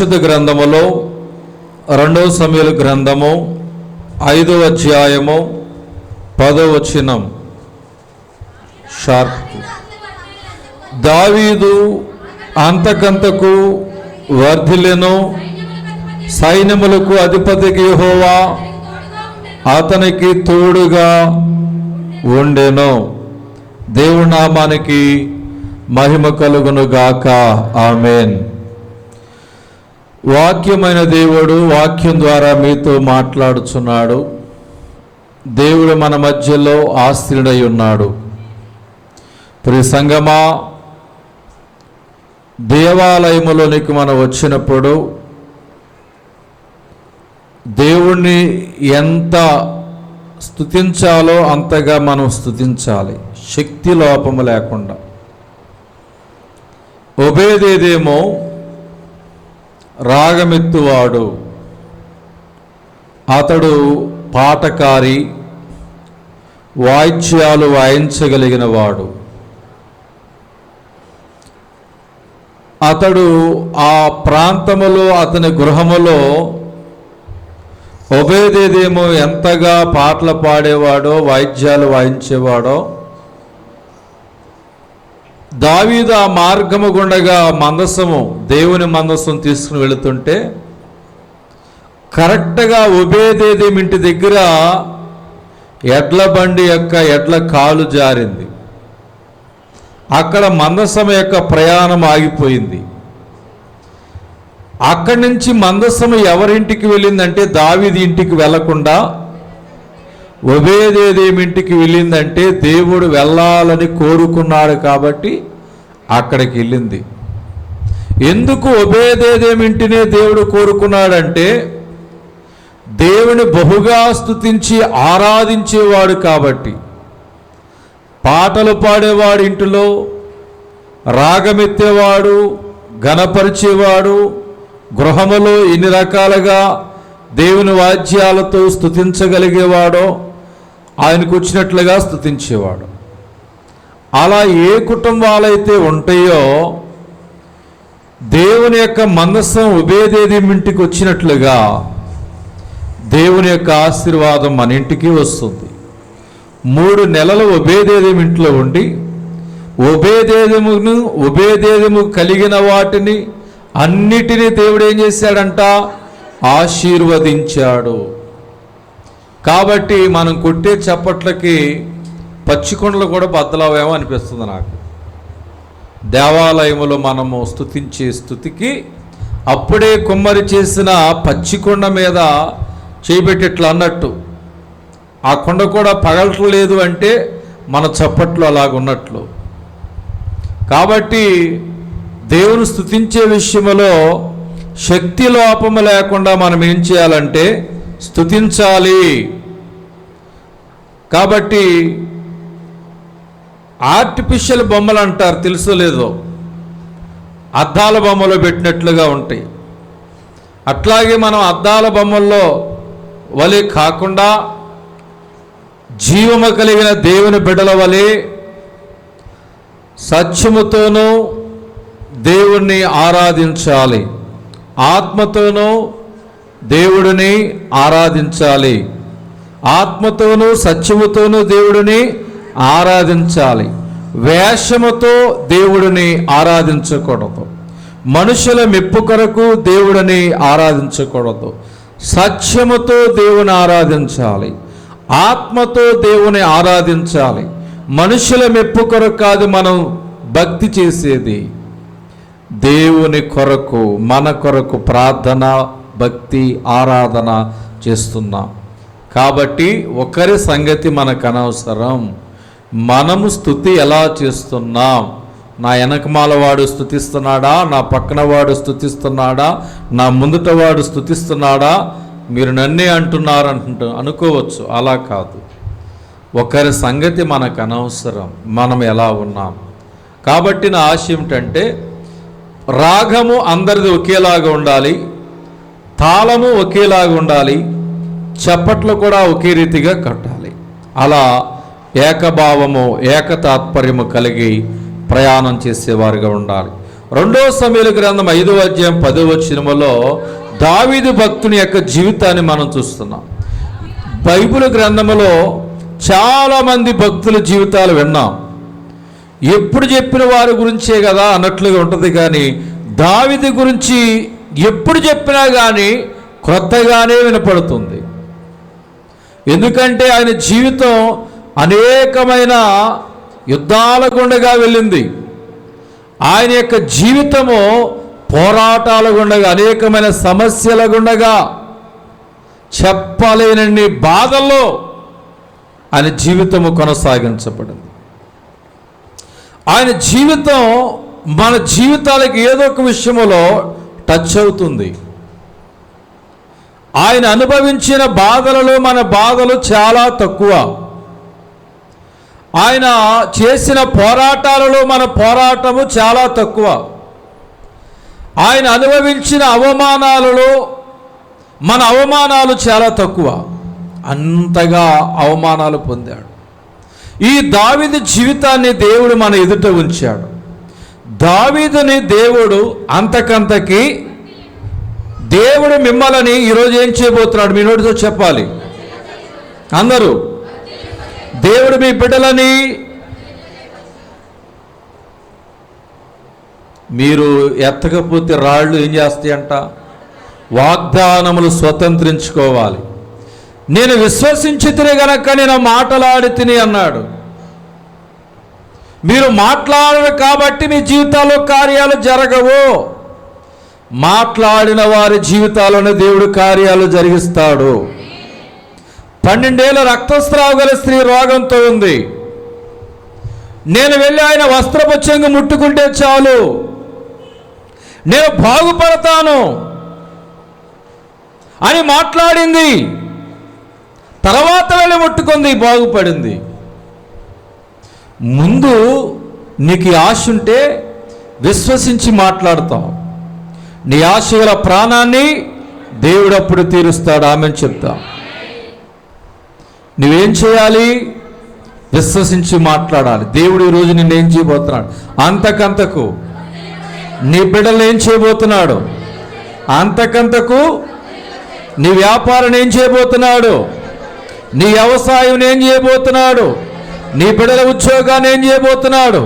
పరిశుద్ధ గ్రంథములో 2 సమూయేలు గ్రంథము 5వ అధ్యాయము 10వ వచనం దావీదు అంతకంతకు వర్ధిల్లెను, సైన్యములకు అధిపతికి యెహోవా అతనికి తోడుగా ఉండెను. దేవుని నామానికి మహిమ కలుగును గాక. ఆమేన్. వాక్యమైన దేవుడు వాక్యం ద్వారా మీతో మాట్లాడుచున్నాడు. దేవుడు మన మధ్యలో ఆశ్రయుడై ఉన్నాడు. ప్రియ సంగమా, దేవాలయములోనికి మనం వచ్చినప్పుడు దేవుణ్ణి ఎంత స్తుతించాలో అంతగా మనం స్తుతించాలి, శక్తి లోపము లేకుండా. ఒబేదేదేమో రాగమెత్తువాడు, అతడు పాటకారి, వాయిద్యాలు వాయించగలిగిన వాడు. అతడు ఆ ప్రాంతములో అతని గృహములో ఒబేదేదేమో ఎంతగా పాటలు పాడేవాడో, వాయిద్యాలు వాయించేవాడో, దావీదు ఆ మార్గము గుండగా మందసము, దేవుని మందసం తీసుకుని వెళుతుంటే కరెక్ట్గా ఒబేదేదేము ఇంటి దగ్గర ఎడ్ల బండి యొక్క ఎడ్ల కాలు జారింది. అక్కడ మందసం యొక్క ప్రయాణం ఆగిపోయింది. అక్కడి నుంచి మందసము ఎవరింటికి వెళ్ళిందంటే దావీదు ఇంటికి వెళ్లకుండా ఒబేదేదేము ఇంటికి వెళ్ళిందంటే దేవుడు వెళ్ళాలని కోరుకున్నాడు కాబట్టి అక్కడికి వెళ్ళింది. ఎందుకు ఒబేదేదేము ఇంటినే దేవుడు కోరుకున్నాడంటే దేవుని బహుగా స్తుతించి ఆరాధించేవాడు కాబట్టి. పాటలు పాడేవాడు ఇంటిలో, రాగమెత్తేవాడు, ఘనపరిచేవాడు, గృహములో ఎన్ని రకాలుగా దేవుని వాద్యాలతో స్తుతించగలిగేవాడో ఆయనకు వచ్చినట్లుగా స్తుతించేవాడు. అలా ఏ కుటుంబాలైతే ఉంటాయో దేవుని యొక్క మందసం ఒబేదేదేము ఇంటికి వచ్చినట్లుగా దేవుని యొక్క ఆశీర్వాదం మన ఇంటికి వస్తుంది. 3 నెలలు ఒబేదేదేము ఇంట్లో ఉండి ఒబేదేదేము కలిగిన వాటిని అన్నిటినీ దేవుడు ఏం చేశాడంట? ఆశీర్వదించాడు. కాబట్టి మనం కొట్టే చప్పట్లకి పచ్చికొండలు కూడా బద్దలవేమో అనిపిస్తుంది నాకు. దేవాలయములో మనము స్తుతించే స్తుతికి అప్పుడే కుమ్మరి చేసిన పచ్చికొండ మీద చేయబెట్టేట్లు అన్నట్టు ఆ కొండ కూడా పగలట్లేదు అంటే మన చప్పట్లు అలాగున్నట్లు. కాబట్టి దేవుని స్తుతించే విషయంలో శక్తి లోపము లేకుండా మనం ఏం చేయాలంటే స్తుతించాలి. కాబట్టి ఆర్టిఫిషియల్ బొమ్మలు అంటారు, తెలుసో లేదో, అద్దాల బొమ్మలో పెట్టినట్లుగా ఉంటాయి. అట్లాగే మనం అద్దాల బొమ్మల్లో వలె కాకుండా జీవము కలిగిన దేవుని బిడ్డల వలె సత్యముతోనూ దేవుణ్ణి ఆరాధించాలి, ఆత్మతోనూ దేవుడిని ఆరాధించాలి, ఆత్మతోనూ సత్యముతోనూ దేవుడిని ఆరాధించాలి. వేషముతో దేవుడిని ఆరాధించకూడదు, మనుషుల మెప్పు కొరకు దేవుడిని ఆరాధించకూడదు. సత్యముతో దేవుని ఆరాధించాలి, ఆత్మతో దేవుని ఆరాధించాలి. మనుషుల మెప్పు కొరకు కాదు మనం భక్తి చేసేది, దేవుని కొరకు, మన కొరకు ప్రార్థన, భక్తి, ఆరాధన చేస్తున్నాం. కాబట్టి ఒకరి సంగతి మనకు అనవసరం, మనము స్తుతి ఎలా చేస్తున్నాం. నా వెనకమాల వాడు స్తుతిస్తున్నాడా, నా పక్కన వాడు స్తుతిస్తున్నాడా, నా ముందుట వాడు స్తుతిస్తున్నాడా, మీరు నన్నే అంటున్నారు అనుకోవచ్చు. అలా కాదు, ఒకరి సంగతి మనకు అనవసరం, మనం ఎలా ఉన్నాం. కాబట్టి నా ఆశ ఏమిటంటే రాగము అందరిది ఒకేలాగా ఉండాలి, తాళము ఒకేలాగా ఉండాలి, చప్పట్లు కూడా ఒకే రీతిగా కట్టాలి. అలా ఏకభావము, ఏకతాత్పర్యము కలిగి ప్రయాణం చేసేవారుగా ఉండాలి. 2 సమూయేలు గ్రంథం 5వ అధ్యాయం 10వ వచనములో దావీదు భక్తుని యొక్క జీవితాన్ని మనం చూస్తున్నాం. బైబిల్ గ్రంథములో చాలామంది భక్తుల జీవితాలు విన్నాం. ఎప్పుడు చెప్పిన వారి గురించే కదా అన్నట్లుగా ఉంటుంది, కానీ దావీదు గురించి ఎప్పుడు చెప్పినా కానీ క్రొత్తగానే వినపడుతుంది. ఎందుకంటే ఆయన జీవితం అనేకమైన యుద్ధాల గుండగా వెళ్ళింది. ఆయన యొక్క జీవితము పోరాటాల గుండగా, అనేకమైన సమస్యల గుండగా, చెప్పలేనన్ని బాధల్లో ఆయన జీవితము కొనసాగించబడింది. ఆయన జీవితం మన జీవితాలకు ఏదో ఒక విషయంలో టచ్ అవుతుంది. ఆయన అనుభవించిన బాధలలో మన బాధలు చాలా తక్కువ. ఆయన చేసిన పోరాటాలలో మన పోరాటము చాలా తక్కువ. ఆయన అనుభవించిన అవమానాలలో మన అవమానాలు చాలా తక్కువ. అంతగా అవమానాలు పొందాడు. ఈ దావీదు జీవితాన్ని దేవుడు మన ఎదుట ఉంచాడు. దావీదుని దేవుడు అంతకంతకి, దేవుడు మిమ్మల్ని ఈరోజు ఏం చేయబోతున్నాడు మీ నోటితో చెప్పాలి అందరూ. దేవుడు మీ బిడ్డలని, మీరు ఎత్తకపోతే రాళ్ళు ఏం చేస్తాయంట, వాగ్దానములు స్వతంత్రించుకోవాలి. నేను విశ్వసించి తిని గనక నేను మాటలాడి తిని అన్నాడు. మీరు మాట్లాడరు కాబట్టి మీ జీవితాల్లో కార్యాలు జరగవు. మాట్లాడిన వారి జీవితాల్లోనే దేవుడు కార్యాలు జరిగిస్తాడు. 12 ఏళ్ళ రక్తస్రావ గల స్త్రీ రోగంతో ఉంది. నేను వెళ్ళి ఆయన వస్త్రపు చెంగు ముట్టుకుంటే చాలు, నేను బాగుపడతాను అని మాట్లాడింది. తర్వాత వెళ్ళి ముట్టుకుంది, బాగుపడింది. ముందు నీకు ఆశ ఉంటే విశ్వసించి మాట్లాడతావు. నీ ఆశ గల ప్రాణాన్ని దేవుడు అప్పుడు తీరుస్తాడు. ఆమెను చెప్తా. నువ్వేం చేయాలి? విశ్వసించి మాట్లాడాలి. దేవుడు ఈరోజు నిన్నేం చేయబోతున్నాడు? అంతకంతకు నీ బిడ్డలు ఏం చేయబోతున్నాడు? అంతకంతకు నీ వ్యాపారం ఏం చేయబోతున్నాడు? నీ వ్యవసాయం ఏం చేయబోతున్నాడు? నీ బిడ్డల ఉద్యోగాన్ని ఏం చేయబోతున్నాడు?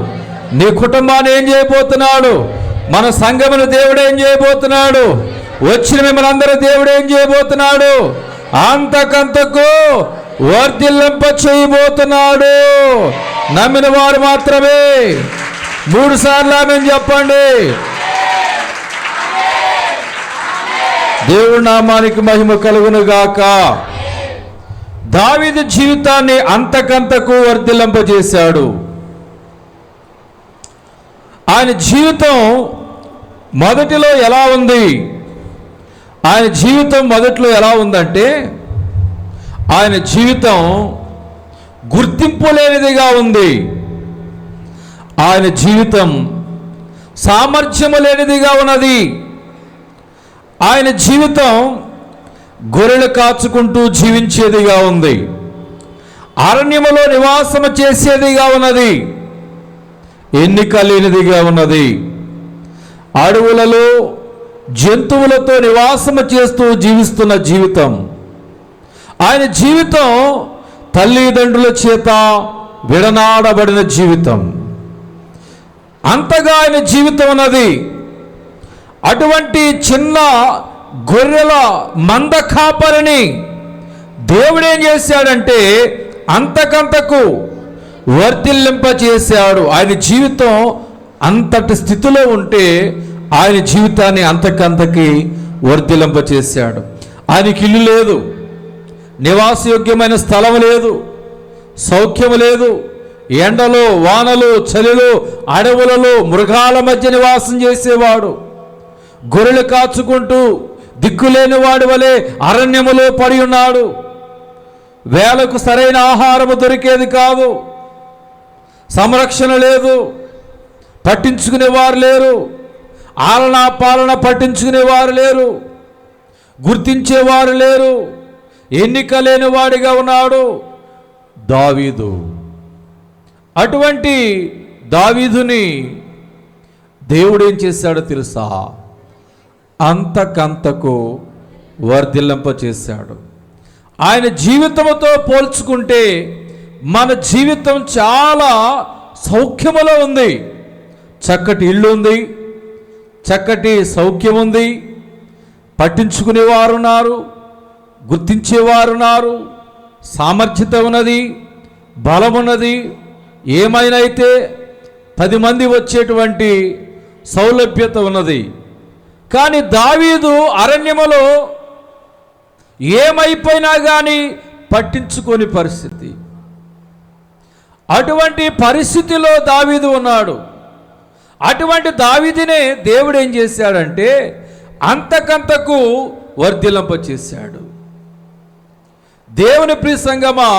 నీ కుటుంబాన్ని ఏం చేయబోతున్నాడు? మన సంఘమును దేవుడు ఏం చేయబోతున్నాడు? వచ్చిన మిమ్మల్ని అందరూ దేవుడు ఏం చేయబోతున్నాడు? అంతకంతకు వర్ధిల్లింప చేయబోతున్నాడు. నమ్మిన వారు మాత్రమే 3 సార్లు ఆమేన్ చెప్పండి. దేవుడి నామానికి మహిమ కలుగును గాక. దావీదు జీవితాన్ని అంతకంతకు వర్ధిల్లింపజేశాడు. ఆయన జీవితం మొదటిలో ఎలా ఉంది? ఆయన జీవితం మొదట్లో ఎలా ఉందంటే, ఆయన జీవితం గుర్తింపు లేనిదిగా ఉంది. ఆయన జీవితం సామర్థ్యము లేనిదిగా ఉన్నది. ఆయన జీవితం గొర్రెలు కాచుకుంటూ జీవించేదిగా ఉంది. అరణ్యములో నివాసము చేసేదిగా ఉన్నది. ఎన్నిక లేనిదిగా ఉన్నది. అడవులలో జంతువులతో నివాసము చేస్తూ జీవిస్తున్న జీవితం. ఆయన జీవితం తల్లిదండ్రుల చేత విడనాడబడిన జీవితం. అంతగా ఆయన జీవితం ఉన్నది. అటువంటి చిన్న గొర్రెల మంద కాపరిని దేవుడు ఏం చేశాడంటే అంతకంతకు వర్ధిల్లింపజేశాడు. ఆయన జీవితం అంతటి స్థితిలో ఉంటే ఆయన జీవితాన్ని అంతకంతకి వర్ధిల్లింపజేశాడు. ఆయనకి ఇల్లు లేదు, నివాసయోగ్యమైన స్థలం లేదు, సౌఖ్యము లేదు. ఎండలో, వానలు, చలిలో, అడవులలో మృగాల మధ్య నివాసం చేసేవాడు. గొర్రెలు కాచుకుంటూ దిక్కులేని వాడి వలె అరణ్యములో పడి ఉన్నాడు. వేలకు సరైన ఆహారము దొరికేది కాదు. సంరక్షణ లేదు, పట్టించుకునేవారు లేరు. ఆలన పాలన పట్టించుకునేవారు లేరు, గుర్తించేవారు లేరు. ఎన్నిక లేని వాడిగా ఉన్నాడు దావీదు. అటువంటి దావీదుని దేవుడు ఏం చేశాడో తెలుసా? అంతకంతకు వర్ధిల్లింప చేశాడు. ఆయన జీవితంతో పోల్చుకుంటే మన జీవితం చాలా సౌఖ్యములో ఉంది. చక్కటి ఇల్లు ఉంది, చక్కటి సౌఖ్యం ఉంది, పట్టించుకునేవారు ఉన్నారు, గుర్తించేవారు ఉన్నారు, సామర్థ్యత ఉన్నది, బలం ఉన్నది, ఏమైనా అయితే 10 మంది వచ్చేటువంటి సౌలభ్యత ఉన్నది. కానీ దావీదు అరణ్యములో ఏమైపోయినా కానీ పట్టించుకోని పరిస్థితి. అటువంటి పరిస్థితిలో దావీదు ఉన్నాడు. అటువంటి దావీదునే దేవుడు ఏం చేశాడంటే అంతకంతకు వర్ధిల్లింప చేశాడు. దేవుని ప్రియ సంగమా,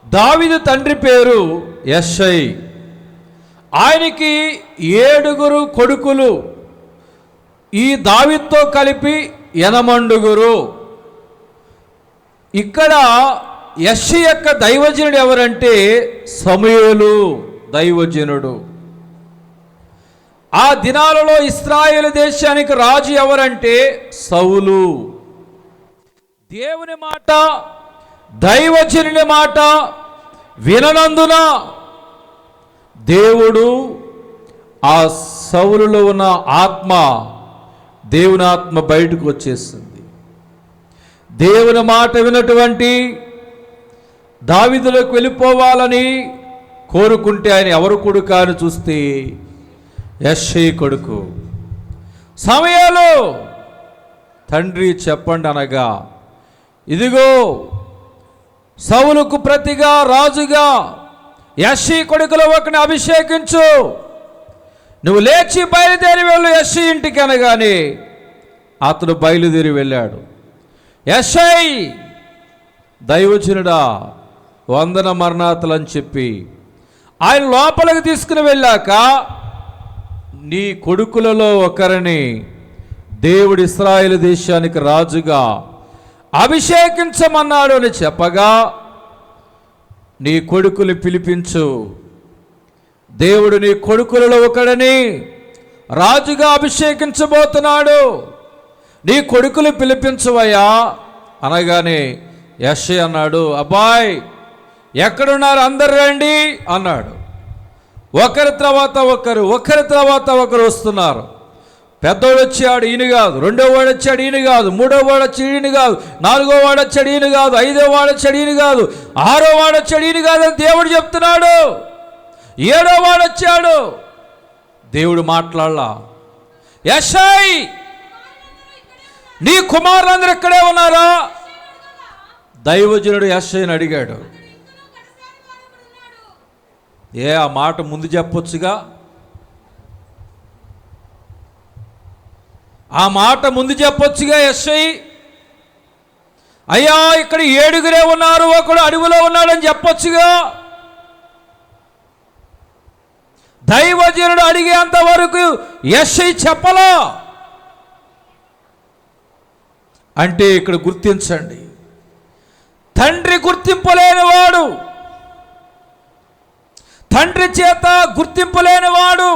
దావీదు తండ్రి పేరు యెషై. ఆయనకి 7 కొడుకులు. ఈ దావీదుతో కలిపి 8 ఇక్కడ యెషై యొక్క దైవజనుడు ఎవరంటే సమూయేలు దైవజనుడు. ఆ దినాలలో ఇశ్రాయేలు దేశానికి రాజు ఎవరంటే సౌలు. దేవుని మాట, దైవజనుని మాట విననందున దేవుడు ఆ సౌలులో ఉన్న ఆత్మ, దేవుని ఆత్మ బయటకు వచ్చేసింది. దేవుని మాట వినటువంటి దావీదులోకి వెళ్ళిపోవాలని కోరుకుంటే ఆయన ఎవరు కొడుకు అని చూస్తే యెషై కొడుకు. సమూయేలు తండ్రి చెప్పండి అనగా, ఇదిగో సౌలుకు ప్రతిగా రాజుగా యెషై కొడుకులో ఒకని అభిషేకించు, నువ్వు లేచి బయలుదేరి వెళ్ళు యెషై ఇంటికి అనగానే అతడు బయలుదేరి వెళ్ళాడు. యెషై దైవజనుడా, వందన మరణాతలు అని చెప్పి ఆయన లోపలికి తీసుకుని వెళ్ళాక, నీ కొడుకులలో ఒకరిని దేవుడు ఇశ్రాయేలు దేశానికి రాజుగా అభిషేకించమన్నాడు అని చెప్పగా, నీ కొడుకుని పిలిపించు, దేవుడు నీ కొడుకులలో ఒకడిని రాజుగా అభిషేకించబోతున్నాడు, నీ కొడుకులు పిలిపించవయ్యా అనగానే యెషై అన్నాడు, అబ్బాయ్ ఎక్కడున్నారు, అందరు రండి అన్నాడు. ఒకరి తర్వాత ఒకరు వస్తున్నారు. పెద్దవాడు వచ్చాడు, ఈయన కాదు. 2వ వాడు వచ్చాడు, ఈయన కాదు. 3వ వాడు వచ్చాడు, ఈయన కాదు. 4వ వాడు వచ్చాడు, ఈయన కాదు. 5వ వాడు వచ్చాడు, ఈయన కాదు. 6వ వాడు వచ్చాడు, ఈయన కాదు అని దేవుడు చెప్తున్నాడు. 7వ వాడు వచ్చాడు, దేవుడు మాట్లాడలా. యెషై, నీ కుమారులందరూ ఇక్కడే ఉన్నారా? దైవజనుడు యెషైని అడిగాడు. ఆ మాట ముందు చెప్పొచ్చుగా, ఆ మాట ముందు చెప్పొచ్చుగా. యెషై, అయ్యా ఇక్కడ 7 ఉన్నారు, ఒకడు అడవిలో ఉన్నాడని చెప్పొచ్చుగా. దైవజనుడు అడిగేంత వరకు యెషై చెప్పలా. అంటే ఇక్కడ గుర్తించండి, తండ్రి గుర్తింపులేనివాడు, తండ్రి చేత గుర్తింపులేనివాడు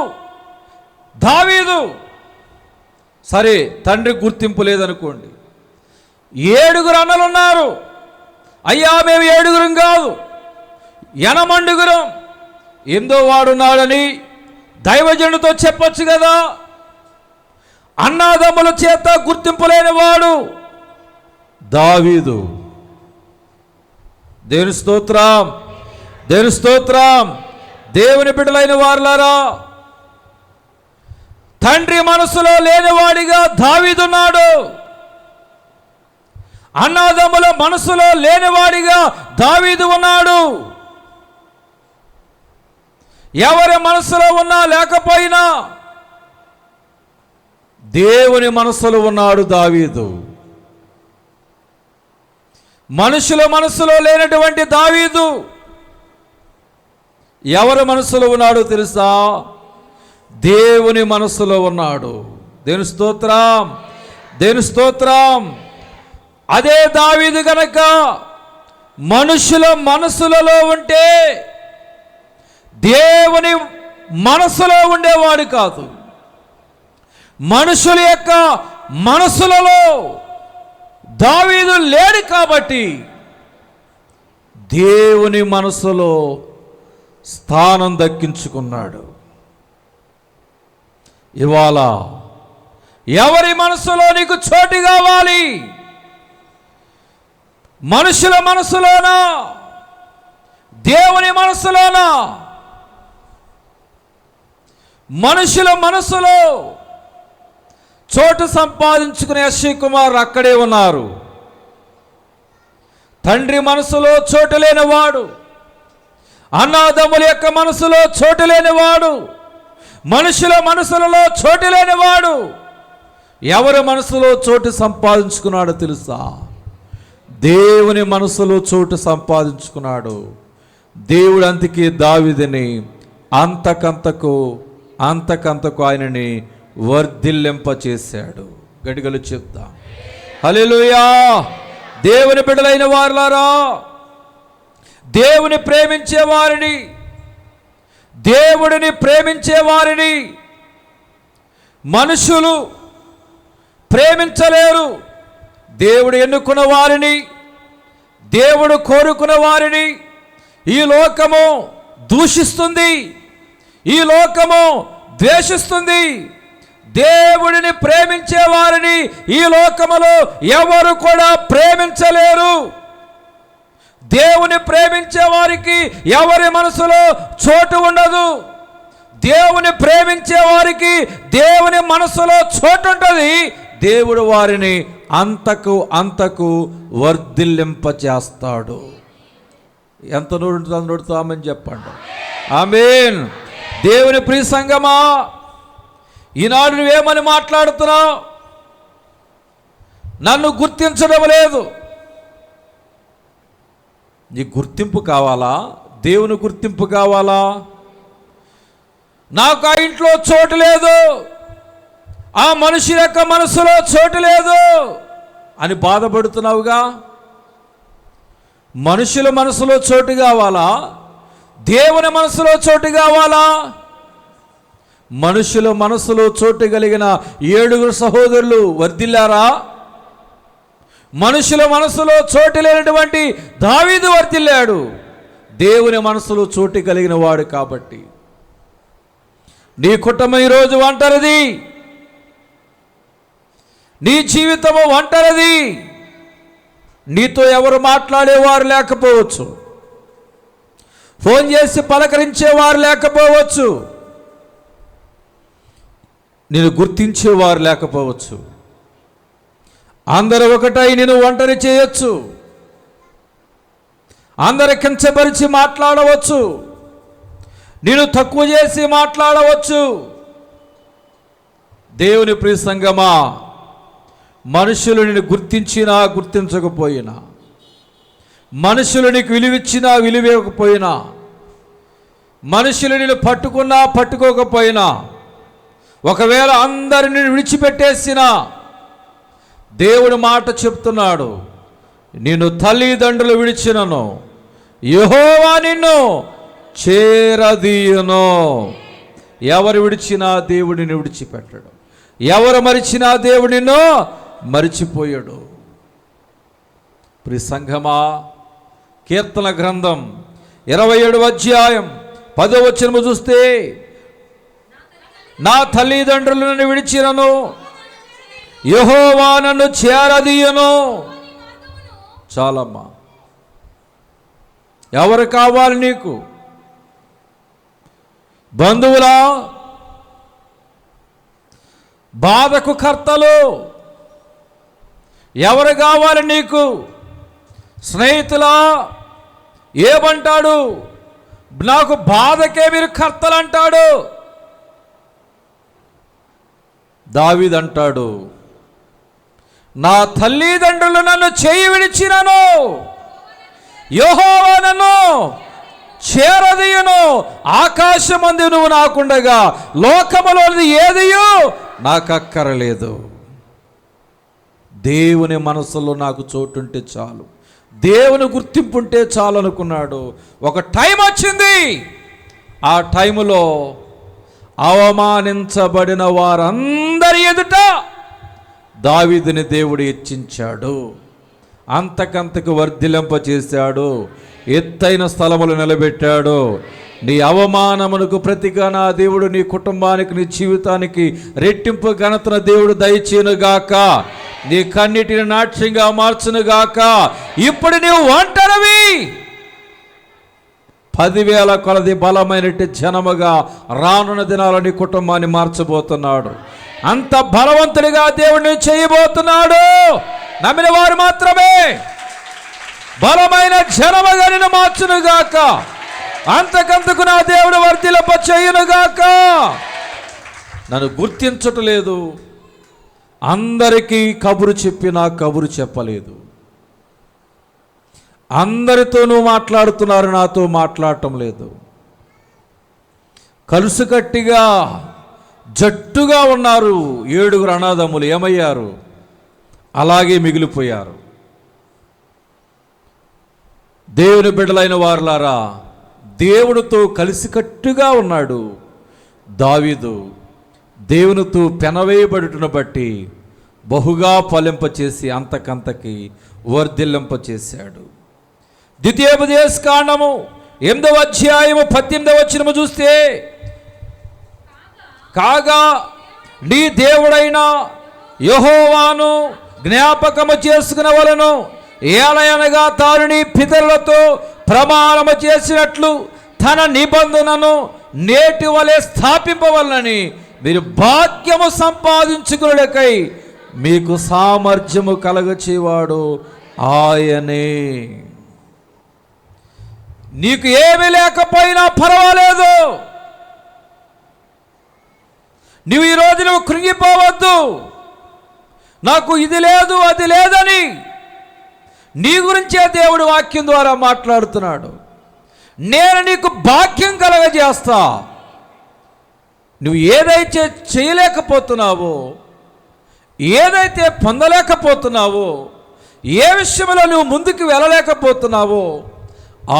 దావీదు. సరే, తండ్రి గుర్తింపు లేదనుకోండి, 7 అన్నలు ఉన్నారు. అయ్యా మేము 7 కాదు, 8 8వ వాడున్నాడని దైవజనుడితో చెప్పొచ్చు కదా. అన్నాదమ్ముల చేత గుర్తింపు లేనివాడు దావీదు. దేవుని స్తోత్రం, దేవుని స్తోత్రం. దేవుని బిడ్డలైన వారులారా, తండ్రి మనసులో లేనివాడిగా దావీదున్నాడు. అన్నాదమ్ముల మనసులో లేనివాడిగా దావీదు ఉన్నాడు. ఎవరి మనసులో ఉన్నా లేకపోయినా దేవుని మనసులో ఉన్నాడు దావీదు. మనుషుల మనసులో లేనటువంటి దావీదు ఎవరి మనసులో ఉన్నాడో తెలుసా? దేవుని మనసులో ఉన్నాడు. దేవుని స్తోత్రం, దేవుని స్తోత్రం. అదే దావీదు గనక మనుషుల మనసులలో ఉంటే దేవుని మనసులో ఉండేవాడు కాదు. మనుషుల యొక్క మనసులలో దావీదు లేడు కాబట్టి దేవుని మనసులో స్థానం దక్కించుకున్నాడు. ఇవాళ ఎవరి మనసులో నీకు చోటు కావాలి? మనుషుల మనసులోనా, దేవుని మనసులోనా? మనుషుల మనసులో చోటు సంపాదించుకునే అక్షయ్ కుమార్ అక్కడే ఉన్నారు. తండ్రి మనసులో చోటు లేనివాడు, అన్నాదమ్ముల యొక్క మనసులో చోటు లేనివాడు, మనుషుల మనసులలో చోటు లేనివాడు ఎవరి మనసులో చోటు సంపాదించుకున్నాడో తెలుసా? దేవుని మనసులో చోటు సంపాదించుకున్నాడు. దేవుడు అందుకే దావీదుని అంతకంతకు ఆయనని వర్ధిల్లింప చేశాడు. గడిగలు చెప్దాం హల్లెలూయా. దేవుని బిడ్డలైన వారులారా, దేవుని ప్రేమించే వారిని మనుషులు ప్రేమించలేరు. దేవుడు ఎన్నుకున్న వారిని, దేవుడు కోరుకున్న వారిని ఈ లోకము దూషిస్తుంది, ఈ లోకము ద్వేషిస్తుంది. దేవుడిని ప్రేమించే వారిని ఈ లోకములో ఎవరు కూడా ప్రేమించలేరు. దేవుని ప్రేమించే వారికి ఎవరి మనసులో చోటు ఉండదు. దేవుని ప్రేమించే వారికి దేవుని మనసులో చోటు ఉంటుంది. దేవుడు వారిని అంతకు వర్ధిల్లింప చేస్తాడు. ఎంత నోడుతో ఆమేన్ చెప్పండి. ఆమేన్. దేవుని ప్రియ సంగమా, ఈనాడు నువ్వేమని మాట్లాడుతున్నావు? నన్ను గుర్తించడం లేదు. నీ గుర్తింపు కావాలా? దేవుని గుర్తింపు కావాలా? నాకు ఆ ఇంట్లో చోటు లేదు, ఆ మనిషి యొక్క మనసులో చోటు లేదు అని బాధపడుతున్నావుగా. మనుషుల మనసులో చోటు కావాలా? దేవుని మనసులో చోటు కావాలా? మనుషుల మనసులో చోటు కలిగిన 7 సహోదరులు వర్ధిల్లారా? మనుషుల మనసులో చోటు లేనటువంటి దావీదు వర్ధిల్లాడు. దేవుని మనసులో చోటు కలిగిన వాడు కాబట్టి. నీ కుటుంబం ఈరోజు ఒంటరిది, నీ జీవితము ఒంటరిది. నీతో ఎవరు మాట్లాడేవారు లేకపోవచ్చు, ఫోన్ చేసి పలకరించేవారు లేకపోవచ్చు, నేను గుర్తించేవారు లేకపోవచ్చు. అందరూ ఒకటై నేను ఒంటరి చేయొచ్చు, అందరి కించపరిచి మాట్లాడవచ్చు, నేను తక్కువ చేసి మాట్లాడవచ్చు. దేవుని ప్రియ సంగమా, మనుషులు నిన్ను గుర్తించినా గుర్తించకపోయినా, మనుషులు నీకు విలువిచ్చినా విలువేయకపోయినా, మనుషులు నిన్ను పట్టుకున్నా పట్టుకోకపోయినా, ఒకవేళ అందరిని విడిచిపెట్టేసినా, దేవుడు మాట చెప్తున్నాడు, నిన్ను తల్లిదండ్రులు విడిచినను యెహోవా నిన్ను చేరదీయును. ఎవరు విడిచినా దేవుడిని విడిచిపెట్టడు, ఎవరు మరిచినా దేవుడు నిన్ను మరిచిపోయాడు. ప్రియ సంఘమా, కీర్తన గ్రంథం 27వ అధ్యాయం 10వ వచనము చూస్తే, నా తల్లిదండ్రులు నన్ను విడిచినను యెహోవా నన్ను చేరదీయును. చాలమ్మా. ఎవరు కావాలి నీకు? బంధువులా? బాధకు కర్తలు? ఎవరు కావాలి నీకు? స్నేహితులా? ఏమంటాడు? నాకు బాధకే మీరు కర్తలు అంటాడు. దావీదు అంటాడు, నా తల్లిదండ్రులు నన్ను చేయి విడిచినను యెహోవా నన్ను చేరదీయును. ఆకాశమందు నువ్వు నాకుండగా లోకములోది ఏదియో నాకు అక్కరలేదు. దేవుని మనసులో నాకు చోటుంటే చాలు, దేవుని గుర్తింపు ఉంటే చాలు అనుకున్నాడు. ఒక టైం వచ్చింది, ఆ టైములో అవమానించబడిన వారందరి వారి ఎదుట దావీదుని దేవుడు హెచ్చించాడు, అంతకంతకు వర్ధిల్లింప చేశాడు, ఎత్తైన స్థలములు నిలబెట్టాడు. నీ అవమానమునకు ప్రతిగా నా దేవుడు నీ కుటుంబానికి, నీ జీవితానికి రెట్టింపు ఘనతను దేవుడు దయచేయునుగాక. నీ కన్నిటిని నాట్యంగా మార్చునుగాక. ఇప్పుడు నీవు ఒంటరివి, 10,000 కొలది బలమైనట్టి జనముగా రానున్న దినాల్లో నీ కుటుంబాన్ని మార్చబోతున్నాడు. అంత బలవంతుడిగా దేవుడిని చేయబోతున్నాడు. నమ్మిన వారు మాత్రమే బలమైన జనముగా నిన్ను మార్చునుగాక. అంతకంతకు నా దేవుడు వర్ధిల్లింప చేయునుగాక. నన్ను గుర్తించటలేదు, అందరికీ కబురు చెప్పి నా కబురు చెప్పలేదు. అందరితో నువ్వు మాట్లాడుతున్నారు, నాతో మాట్లాడటం లేదు. కలుసుకట్టిగా జట్టుగా ఉన్నారు 7 అనాథములు. ఏమయ్యారు? అలాగే మిగిలిపోయారు. దేవుని బిడ్డలైన వారులారా, దేవునితో కలిసికట్టుగా ఉన్నాడు దావీదు. దేవునితో పెనవేయబడుటను బట్టి బహుగా ఫలింపచేసి అంతకంతకి వర్ధిల్లింప చేశాడు. ద్వితీయోపదేశకాండము 8వ అధ్యాయము 18వ వచనము చూస్తే, కాగా నీ దేవుడైన యెహోవాను జ్ఞాపకము చేసుకునవలెను, ఏలయనగా తాను నీ పితరులతో ప్రమాణము చేసినట్లు తన నిబంధనను నేటి వలె స్థాపింపవలనని మీరు భాగ్యము సంపాదించుకునేకై మీకు సామర్థ్యము కలగచేవాడు ఆయనే. నీకు ఏమీ లేకపోయినా పర్వాలేదు, నువ్వు ఈరోజు నువ్వు కృంగిపోవద్దు. నాకు ఇది లేదు అది లేదని నీ గురించే దేవుడు వాక్యం ద్వారా మాట్లాడుతున్నాడు. నేను నీకు భాగ్యం కలగజేస్తా. నువ్వు ఏదైతే చేయలేకపోతున్నావో, ఏదైతే పొందలేకపోతున్నావో, ఏ విషయంలో నువ్వు ముందుకు వెళ్ళలేకపోతున్నావో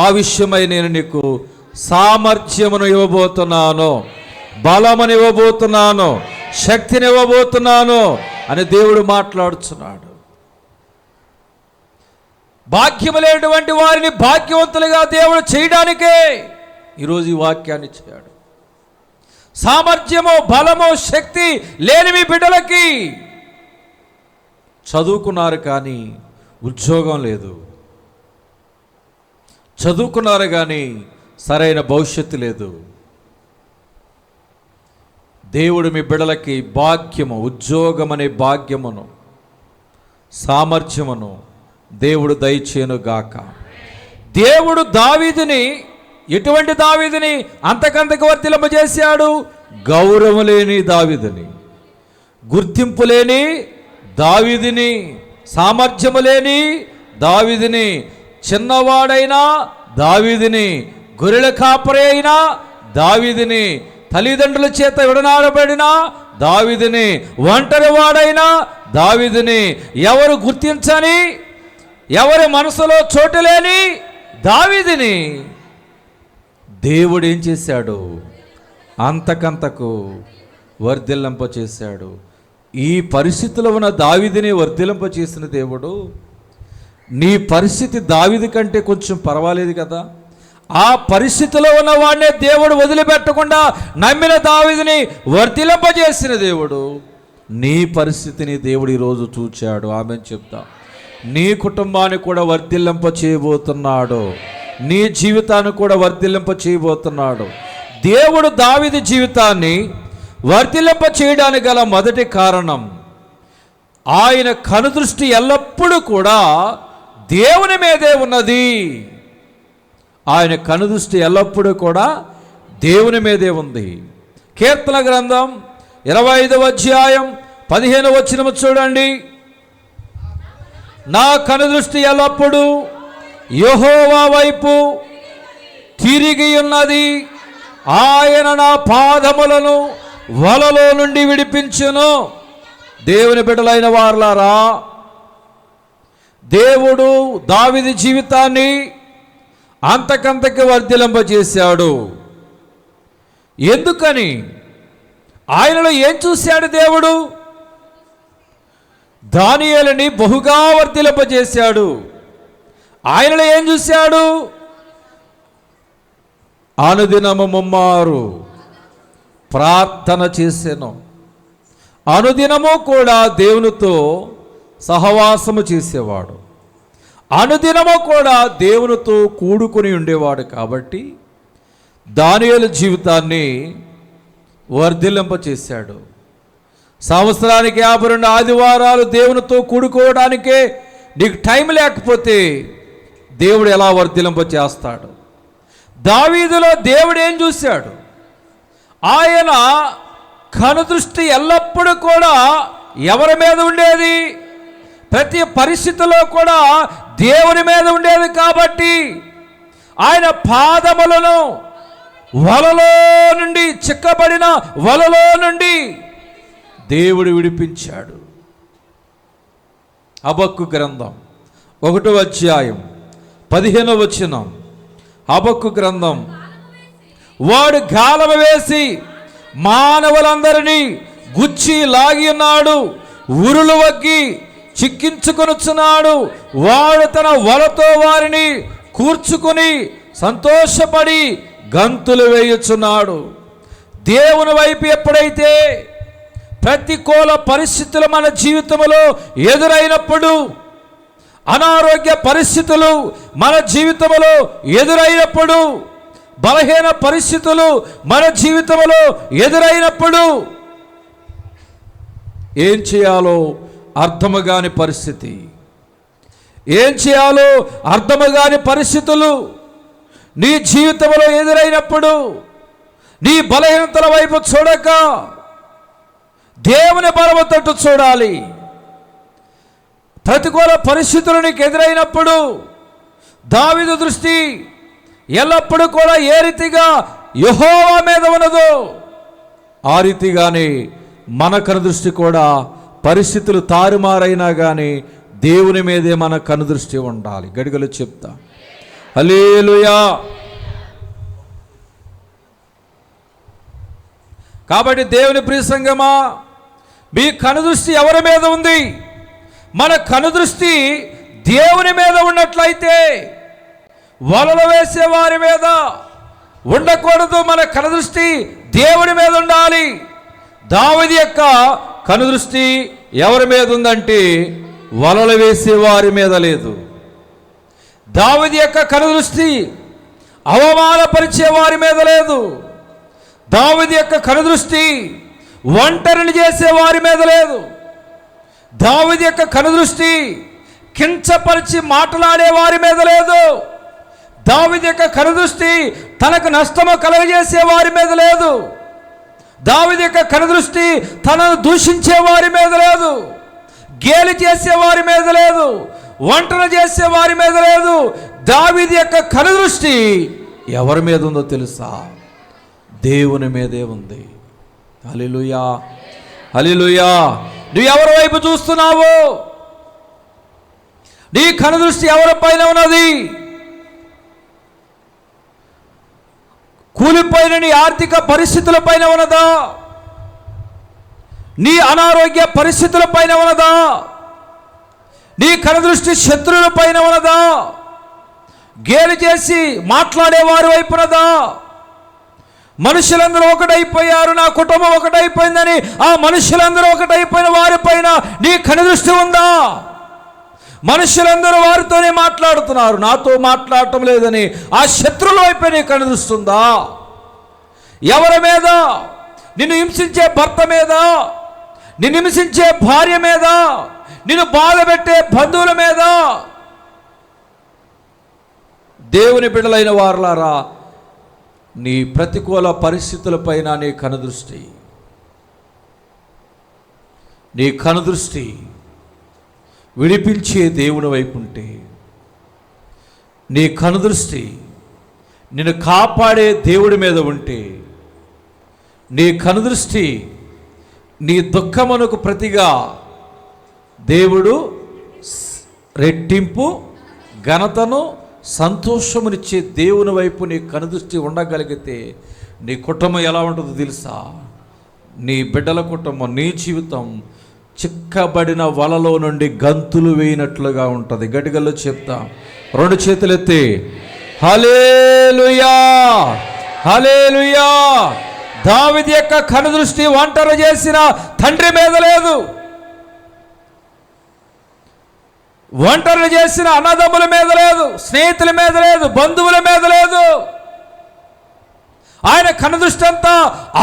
ఆ విషయమై నేను నీకు సామర్థ్యమును ఇవ్వబోతున్నాను, బలమును ఇవ్వబోతున్నాను, శక్తిని ఇవ్వబోతున్నాను అని దేవుడు మాట్లాడుతున్నాడు. భాగ్యము లేనటువంటి వారిని భాగ్యవంతులుగా దేవుడు చేయడానికే ఈరోజు ఈ వాక్యాన్ని ఇచ్చాడు. సామర్థ్యము, బలము, శక్తి లేని మీ బిడ్డలకి చదువుకున్నారు కానీ ఉద్యోగం లేదు, చదువుకున్నారు కానీ సరైన భవిష్యత్తు లేదు. దేవుడు మీ బిడ్డలకి భాగ్యము, ఉద్యోగం అనే భాగ్యమును, సామర్థ్యమును దేవుడు దయచేయునుగాక. దేవుడు దావీదుని, ఎటువంటి దావీదుని అంతకంతకు వర్ధిల్లింపజేశాడు? గౌరవం లేని దావీదుని, గుర్తింపు లేని దావీదుని, సామర్థ్యము లేని దావీదుని, చిన్నవాడైనా దావీదుని, గొర్రెల కాపరి అయినా దావీదుని, తల్లిదండ్రుల చేత విడనాడబడిన దావీదుని, ఒంటరి వాడైనా దావీదుని, ఎవరు గుర్తించని, ఎవరి మనసులో చోటు లేని దావీదుని దేవుడు ఏం చేశాడు? అంతకంతకు వర్ధిల్లింప చేశాడు. ఈ పరిస్థితిలో ఉన్న దావీదుని వర్ధిల్లింప చేసిన దేవుడు, నీ పరిస్థితి దావీదు కంటే కొంచెం పర్వాలేదు కదా, ఆ పరిస్థితిలో ఉన్న వాడినే దేవుడు వదిలిపెట్టకుండా నమ్మిన దావీదుని వర్ధిల్లింపజేసిన దేవుడు, నీ పరిస్థితిని దేవుడు ఈరోజు చూచాడు. ఆమె చెప్తా, నీ కుటుంబాన్ని కూడా వర్ధిల్లింప చేయబోతున్నాడు, నీ జీవితాన్ని కూడా వర్ధిల్లింప చేయబోతున్నాడు. దేవుడు దావీదు జీవితాన్ని వర్ధిల్లింప చేయడానికి గల మొదటి కారణం, ఆయన కనుదృష్టి ఎల్లప్పుడూ కూడా దేవుని మీదే ఉన్నది. ఆయన కనుదృష్టి ఎల్లప్పుడూ కూడా దేవుని మీదే ఉంది. కీర్తన గ్రంథం 25వ అధ్యాయం 15వ వచనం చూడండి. నా కనుదృష్టి ఎల్లప్పుడూ యెహోవా వైపు తిరిగి ఉన్నది, ఆయన నా పాదములను వలలో నుండి విడిపించును. దేవుని బిడ్డలైన వారులారా, దేవుడు దావీదు జీవితాన్ని అంతకంతకి వర్ధిల్లింపజేశాడు. ఎందుకని? ఆయనలో ఏం చూశాడు దేవుడు? దానియేలుని బహుగా వర్ధిల్లింపజేశాడు. ఆయనలో ఏం చూశాడు? అనుదినము ముమ్మారు ప్రార్థన చేసెను. అనుదినము కూడా దేవునితో సహవాసము చేసేవాడు. అనుదినము కూడా దేవునితో కూడుకుని ఉండేవాడు. కాబట్టి దానియేలు జీవితాన్ని వర్ధిల్లింపచేశాడు. సంవత్సరానికి 52 ఆదివారాలు దేవునితో కూడుకోవడానికే నీకు టైం లేకపోతే దేవుడు ఎలా వర్ధిల్లింపచేస్తాడు? దావీదులో దేవుడు ఏం చూశాడు? ఆయన కనుదృష్టి ఎల్లప్పుడూ కూడా ఎవరి మీద ఉండేది? ప్రతి పరిస్థితిలో కూడా దేవుని మీద ఉండేది. కాబట్టి ఆయన పాదములను వలలో నుండి, చిక్కబడిన వలలో నుండి దేవుడు విడిపించాడు. హబక్కు గ్రంథం 1వ అధ్యాయం 15వ వచనం. హబక్కు గ్రంథం. వాడు గాలము వేసి మానవులందరినీ గుచ్చి లాగి ఉన్నాడు, ఉరులు వగ్గి చిక్కించుకొనుచున్నాడు. వాడు తన వలతో వారిని కూర్చుకుని సంతోషపడి గంతులు వేయుచున్నాడు. దేవుని వైపు ఎప్పుడైతే ప్రతికూల పరిస్థితులు మన జీవితంలో ఎదురైనప్పుడు, అనారోగ్య పరిస్థితులు మన జీవితంలో ఎదురైనప్పుడు, బలహీన పరిస్థితులు మన జీవితంలో ఎదురైనప్పుడు ఏం చేయాలో అర్థము కాని పరిస్థితి, ఏం చేయాలో అర్థము కాని పరిస్థితులు నీ జీవితంలో ఎదురైనప్పుడు నీ బలహీనతల వైపు చూడక దేవుని బలము తట్టు చూడాలి. ప్రతికూల పరిస్థితులు నీకు ఎదురైనప్పుడు దావీదు దృష్టి ఎల్లప్పుడూ కూడా ఏ రీతిగా యెహోవా మీద ఉన్నదో ఆ రీతిగానే మన కనుదృష్టి కూడా పరిస్థితులు తారుమారైనా కానీ దేవుని మీదే మన కనుదృష్టి ఉండాలి. గడిగలు చెప్తా హల్లెలూయా. కాబట్టి దేవుని ప్రియ సంగమా, మీ కనుదృష్టి ఎవరి మీద ఉంది? మన కనుదృష్టి దేవుని మీద ఉన్నట్లయితే వలలు వేసే వారి మీద ఉండకూడదు. మన కనుదృష్టి దేవుని మీద ఉండాలి. దావీదు యొక్క కనుదృష్టి ఎవరి మీద ఉందంటే వలలు వేసే వారి మీద లేదు. దావీదు యొక్క కనుదృష్టి అవమానపరిచే వారి మీద లేదు. దావీదు యొక్క కనుదృష్టి ఒంటరిని చేసే వారి మీద లేదు. దావీదు యొక్క కనుదృష్టి కించపరిచి మాట్లాడే వారి మీద లేదు. దావీదు యొక్క కనుదృష్టి తనకు నష్టము కలుగజేసే వారి మీద లేదు. దావీదు యొక్క కనుదృష్టి తనను దూషించే వారి మీద లేదు. గేలి చేసే వారి మీద లేదు. వంటన చేసే వారి మీద లేదు. దావీదు యొక్క కనుదృష్టి ఎవరి మీద ఉందో తెలుసా? దేవుని మీదే ఉంది. హల్లెలూయా, హల్లెలూయా. నువ్వు ఎవరి వైపు చూస్తున్నావు? నీ కనుదృష్టి ఎవరి పైన ఉన్నది? కూలిపోయిన నీ ఆర్థిక పరిస్థితుల పైన ఉన్నదా? నీ అనారోగ్య పరిస్థితుల పైన ఉన్నదా? నీ కనుదృష్టి శత్రువుల పైన ఉన్నదా? గేలి చేసి మాట్లాడే వారి వైపు ఉన్నదా? మనుషులందరూ ఒకటైపోయారు, నా కుటుంబం ఒకటైపోయిందని ఆ మనుషులందరూ ఒకటైపోయిన వారిపైన నీ కనుదృష్టి ఉందా? మనుషులందరూ వారితోనే మాట్లాడుతున్నారు, నాతో మాట్లాడటం లేదని ఆ శత్రువుల వైపు నీ కనుదృష్టి ఉందా? ఎవరి మీద? నిన్ను హింసించే భర్త మీద, నిన్ను హింసించే భార్య మీద, నిన్ను బాధ పెట్టే బంధువుల మీద. దేవుని బిడ్డలైన వారలారా, నీ ప్రతికూల పరిస్థితులపైన నీ కనుదృష్టి విడిపించే దేవుని వైపు ఉంటే, నీ కనుదృష్టి నిన్ను కాపాడే దేవుడి మీద ఉంటే, నీ కనుదృష్టి నీ దుఃఖమునకు ప్రతిగా దేవుడు రెట్టింపు ఘనతను సంతోషమునిచ్చే దేవుని వైపు నీ కనుదృష్టి ఉండగలిగితే నీ కుటుంబం ఎలా ఉంటుందో తెలుసా? నీ బిడ్డల కుటుంబం, నీ జీవితం చిక్కబడిన వలలో నుండి గంతులు వేయినట్లుగా ఉంటుంది. గట్టిగల్లో చెప్తాం, 2 చేతులు ఎత్తి హల్లెలూయా, హల్లెలూయా. దావీదు యొక్క కనుదృష్టి ఒంటరి చేసిన తండ్రి మీద లేదు, ఒంటరి చేసిన అన్నదమ్ముల మీద లేదు, స్నేహితుల మీద లేదు, బంధువుల మీద లేదు. ఆయన కనుదృష్టి అంతా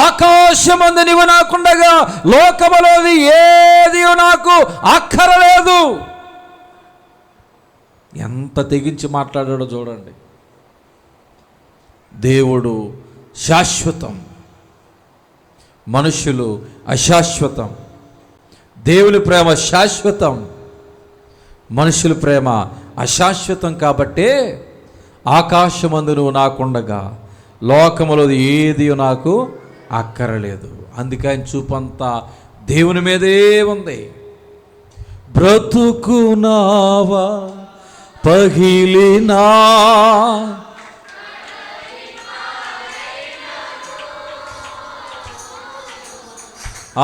ఆకాశమందు నీవు నాకుండగా లోకములోది ఏది నాకు అక్కరలేదు. ఎంత తెగించి మాట్లాడాడో చూడండి. దేవుడు శాశ్వతం, మనుషులు అశాశ్వతం. దేవుని ప్రేమ శాశ్వతం, మనుషుల ప్రేమ అశాశ్వతం. కాబట్టే ఆకాశమందు నువ్వు నాకుండగా లోకములో ఏది నాకు అక్కరలేదు. అందుకే ఆయన చూపంతా దేవుని మీదే ఉంది. బ్రతుకునావా పగిలినా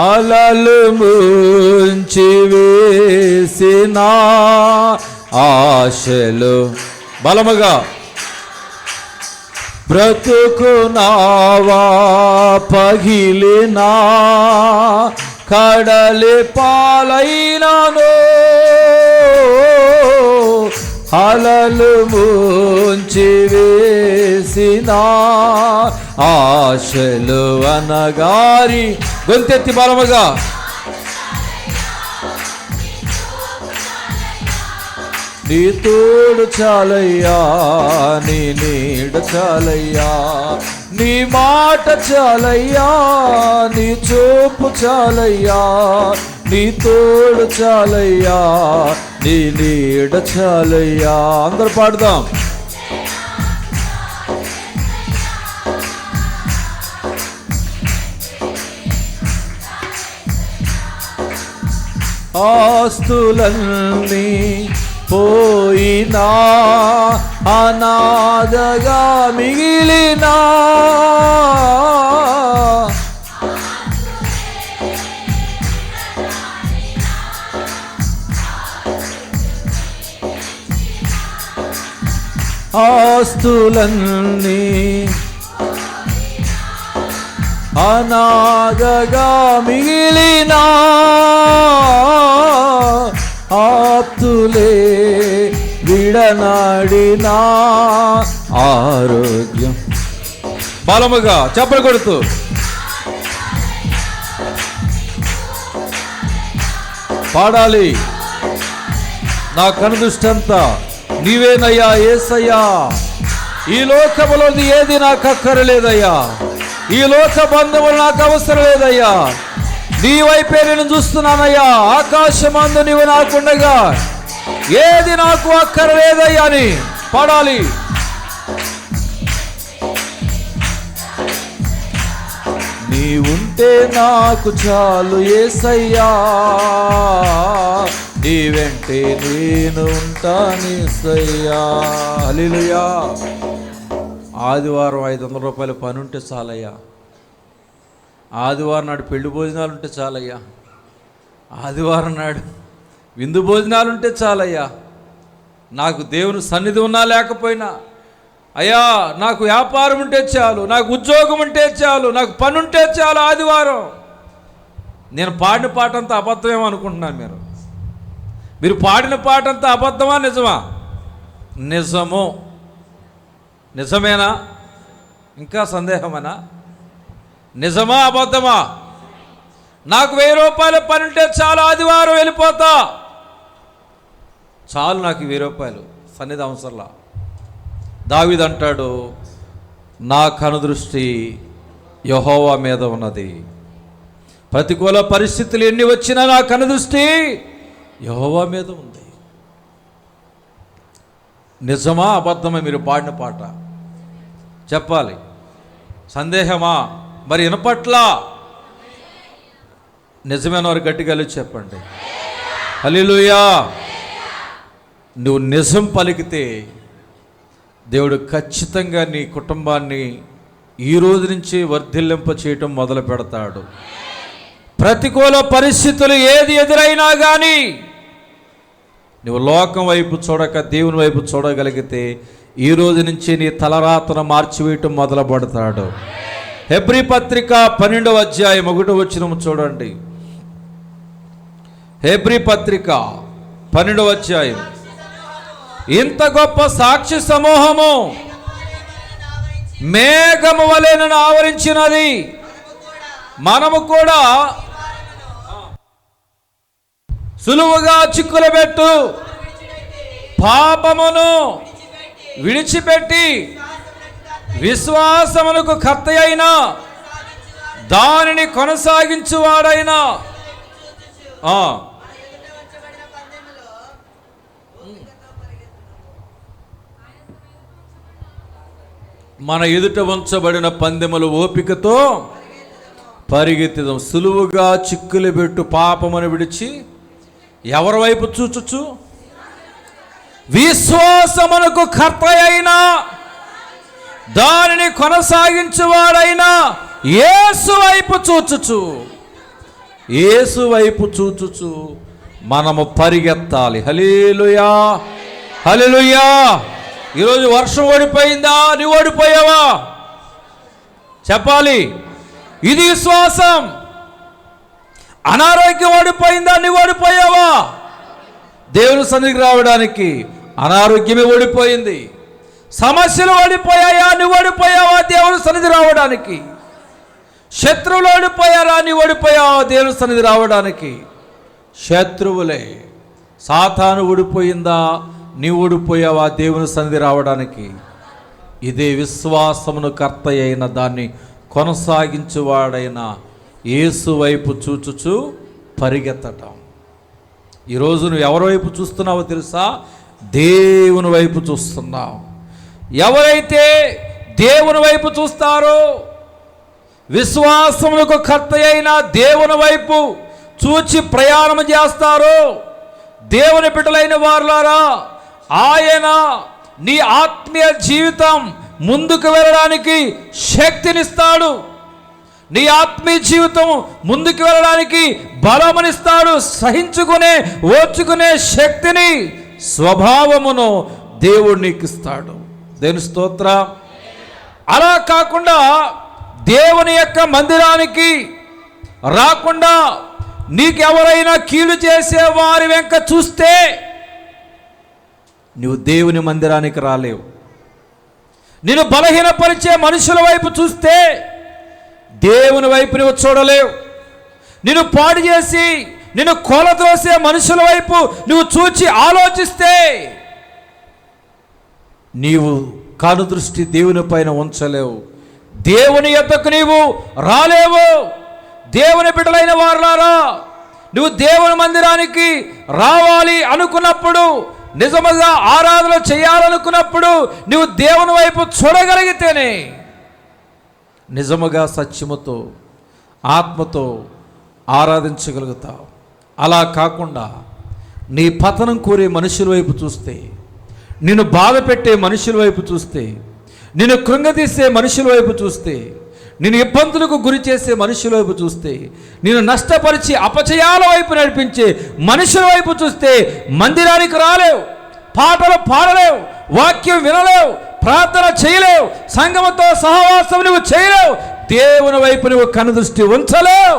అలలు ముంచి వేసిన ఆశలు బలముగా బ్రతుకునావా పగిలినా కడలి పాలైనాను అలలు ముంచి వేసిన ఆశలు అనగారి గొంతెత్తి బలముగా నీ తోడు చాలయ్యా, నీ నీడ చాలయ్యా, నీ మాట చాలయ్యా, నీ చూపు చాలయ్యా, నీ తోడు చాలయ్యా, నీ నీడ చాలయ్యా. అందరూ పాడుదాం. ఆస్తులన్నీ పోయినా అనాథగా మిగిలినా ఆస్తులన్నీ అనాథగా మిగిలినా ఆప్తులే విడనాడినా ఆరోగ్యం బలముగా చప్పలు కొడుతూ పాడాలి. నా కనుదృష్టంతా నీవేనయ్యా యేసయ్యా, ఈ లోకములోని ఏది నాకు అక్కరలేదయ్యా, ఈ లోక బంధములు నాకు అవసరం లేదయ్యా, నీ వైపే నేను చూస్తున్నానయ్యా. ఆకాశమందు నీవు నాకుండగా ఏది నాకు అక్కరలేదయ్యా అని పాడాలి. నీవుంటే నాకు చాలు యేసయ్యా, నీ వెంటే నేను ఉంటాను యేసయ్యా. హల్లెలూయా. ఆదివారం 500 రూపాయల పని ఉంటే చాలయ్యా, ఆదివారం నాడు పెళ్లి భోజనాలు ఉంటే చాలయ్యా, ఆదివారం నాడు విందు భోజనాలు ఉంటే చాలయ్యా. నాకు దేవుని సన్నిధి ఉన్నా లేకపోయినా అయ్యా, నాకు వ్యాపారం ఉంటే చాలు, నాకు ఉద్యోగం ఉంటే చాలు, నాకు పని ఉంటే చాలు. ఆదివారం నేను పాడిన పాట అంతా అబద్ధమేమో అనుకుంటున్నాను. మీరు పాడిన పాట అంతా అబద్ధమా నిజమా? నిజము. నిజమేనా? ఇంకా సందేహమేనా? నిజమా అబద్ధమా? నాకు 1000 రూపాయల పని ఉంటే చాలు, ఆదివారం వెళ్ళిపోతా చాలు, నాకు 1000 రూపాయలు సన్నిధి అవసరంలా. దావీదు అంటాడు, నా కనుదృష్టి యెహోవా మీద ఉన్నది. ప్రతికూల పరిస్థితులు ఎన్ని వచ్చినా నా కనుదృష్టి యెహోవా మీద ఉంది. నిజమా అబద్ధమా? మీరు పాడిన పాట చెప్పాలి. సందేహమా? మరి వినపట్లా? నిజమైన వారు గట్టిగా చెప్పండి హల్లెలూయా. నువ్వు నిజం పలికితే దేవుడు ఖచ్చితంగా నీ కుటుంబాన్ని ఈ రోజు నుంచి వర్ధిల్లింప చేయటం మొదలు పెడతాడు. ప్రతికూల పరిస్థితులు ఏది ఎదురైనా కానీ నువ్వు లోకం వైపు చూడక దేవుని వైపు చూడగలిగితే ఈ రోజు నుంచి నీ తలరాతను మార్చివేయటం మొదలు పెడతాడు. హెబ్రీ పత్రిక 12వ అధ్యాయం 1వ వచనం చూడండి. హెబ్రీ పత్రిక 12వ అధ్యాయం. ఇంత గొప్ప సాక్షి సమూహము మేఘము వలె నన్ను ఆవరించినది. మనము కూడా సులువుగా చిక్కులబెట్టు పాపమును విడిచిపెట్టి విశ్వాసమునకు కర్త అయిన దానిని కొనసాగించువాడైనా మన ఎదుట ఉంచబడిన పందెములు ఓపికతో పరిగెత్తుదాం. సులువుగా చిక్కులు పెట్టు పాపమును విడిచి ఎవరి వైపు చూచుచు విశ్వాసమునకు కర్త అయినా దానిని కొనసాగించువాడైనా యేసు వైపు చూచుచు, యేసు వైపు చూచుచు మనము పరిగెత్తాలి. హల్లెలూయా, హల్లెలూయా. ఈరోజు వర్షం ఓడిపోయిందా? నువ్వు ఓడిపోయావా? చెప్పాలి. ఇది విశ్వాసం. అనారోగ్యం ఓడిపోయిందా? నువ్వు ఓడిపోయావా? దేవుని సన్నిధికి రావడానికి అనారోగ్యమే ఓడిపోయింది. సమస్యలు ఓడిపోయాయా? నువ్వు ఓడిపోయావా? దేవుని సన్నిధి రావడానికి. శత్రువులు ఓడిపోయారా? నువ్వు ఓడిపోయావా? దేవుని సన్నిధి రావడానికి. శత్రువులే. సాతాను ఓడిపోయిందా? నీవు ఓడిపోయావా? దేవుని సన్నిధి రావడానికి. ఇదే విశ్వాసమును కర్త అయిన దాన్ని కొనసాగించువాడైన యేసు వైపు చూచుచు పరిగెత్తటం. ఈరోజు నువ్వు ఎవరి వైపు చూస్తున్నావో తెలుసా? దేవుని వైపు చూస్తున్నావు. ఎవరైతే దేవుని వైపు చూస్తారో, విశ్వాసములకు కర్త అయిన దేవుని వైపు చూచి ప్రయాణం చేస్తారో, దేవుని బిడ్డలైన వారులారా, ఆయన నీ ఆత్మీయ జీవితం ముందుకు వెళ్ళడానికి శక్తినిస్తాడు. నీ ఆత్మీయ జీవితం ముందుకు వెళ్ళడానికి బలమునిస్తాడు. సహించుకునే ఓర్చుకునే శక్తిని, స్వభావమును దేవుడు నీకు ఇస్తాడు. దేవుని స్తోత్రం. అలా కాకుండా దేవుని యొక్క మందిరానికి రాకుండా నీకెవరైనా కీడు చేసే వారి వెంక చూస్తే నువ్వు దేవుని మందిరానికి రాలేవు. నిన్ను బలహీనపరిచే మనుషుల వైపు చూస్తే దేవుని వైపు నువ్వు చూడలేవు. నిన్ను పాడు చేసి నిన్ను కొలద్రోసే మనుషుల వైపు నువ్వు చూచి ఆలోచిస్తే నీవు కనుదృష్టి దేవుని పైన ఉంచలేవు. దేవుని యొద్దకు నీవు రాలేవు. దేవుని బిడ్డలైన వారులారా, నువ్వు దేవుని మందిరానికి రావాలి అనుకున్నప్పుడు, నిజముగా ఆరాధన చేయాలనుకున్నప్పుడు నువ్వు దేవుని వైపు చూడగలిగితేనే నిజముగా సత్యముతో ఆత్మతో ఆరాధించగలుగుతావు. అలా కాకుండా నీ పతనం కోరే మనుషుల వైపు చూస్తే, నిన్ను బాధ పెట్టే మనుషుల వైపు చూస్తే, నిన్ను కృంగతీసే మనుషుల వైపు చూస్తే, నిన్ను ఇబ్బందులకు గురి చేసే మనుషుల వైపు చూస్తే, నిన్ను నష్టపరిచి అపచయాల వైపు నడిపించే మనుషుల వైపు చూస్తే మందిరానికి రాలేవు, పాటలు పాడలేవు, వాక్యం వినలేవు, ప్రార్థన చేయలేవు, సంఘముతో సహవాసం నువ్వు చేయలేవు, దేవుని వైపు నువ్వు కనుదృష్టి ఉంచలేవు.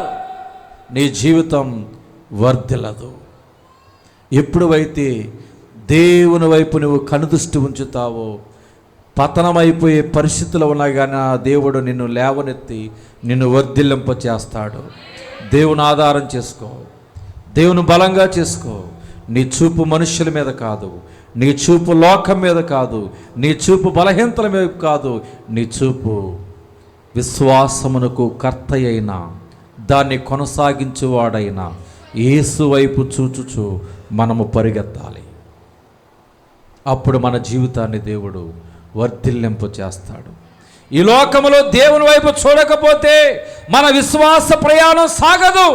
నీ జీవితం వర్ధిల్లదు. ఎప్పుడైతే దేవుని వైపు నువ్వు కనుదృష్టి ఉంచుతావో, పతనమైపోయే పరిస్థితులు ఉన్నా కానీ ఆ దేవుడు నిన్ను లేవనెత్తి నిన్ను వర్ధిల్లింప చేస్తాడు. దేవుని ఆధారం చేసుకో, దేవుని బలంగా చేసుకో. నీ చూపు మనుషుల మీద కాదు, నీ చూపు లోకం మీద కాదు, నీ చూపు బలహీనతల మీద కాదు, నీ చూపు విశ్వాసమునకు కర్త అయిన దాన్ని కొనసాగించువాడైన యేసు వైపు చూచుచు మనము పరిగెత్తాలి. అప్పుడు మన జీవితాన్ని దేవుడు వర్ధిల్లింపు చేస్తాడు. ఈ లోకములో దేవుని వైపు చూడకపోతే మన విశ్వాస ప్రయాణం సాగదు.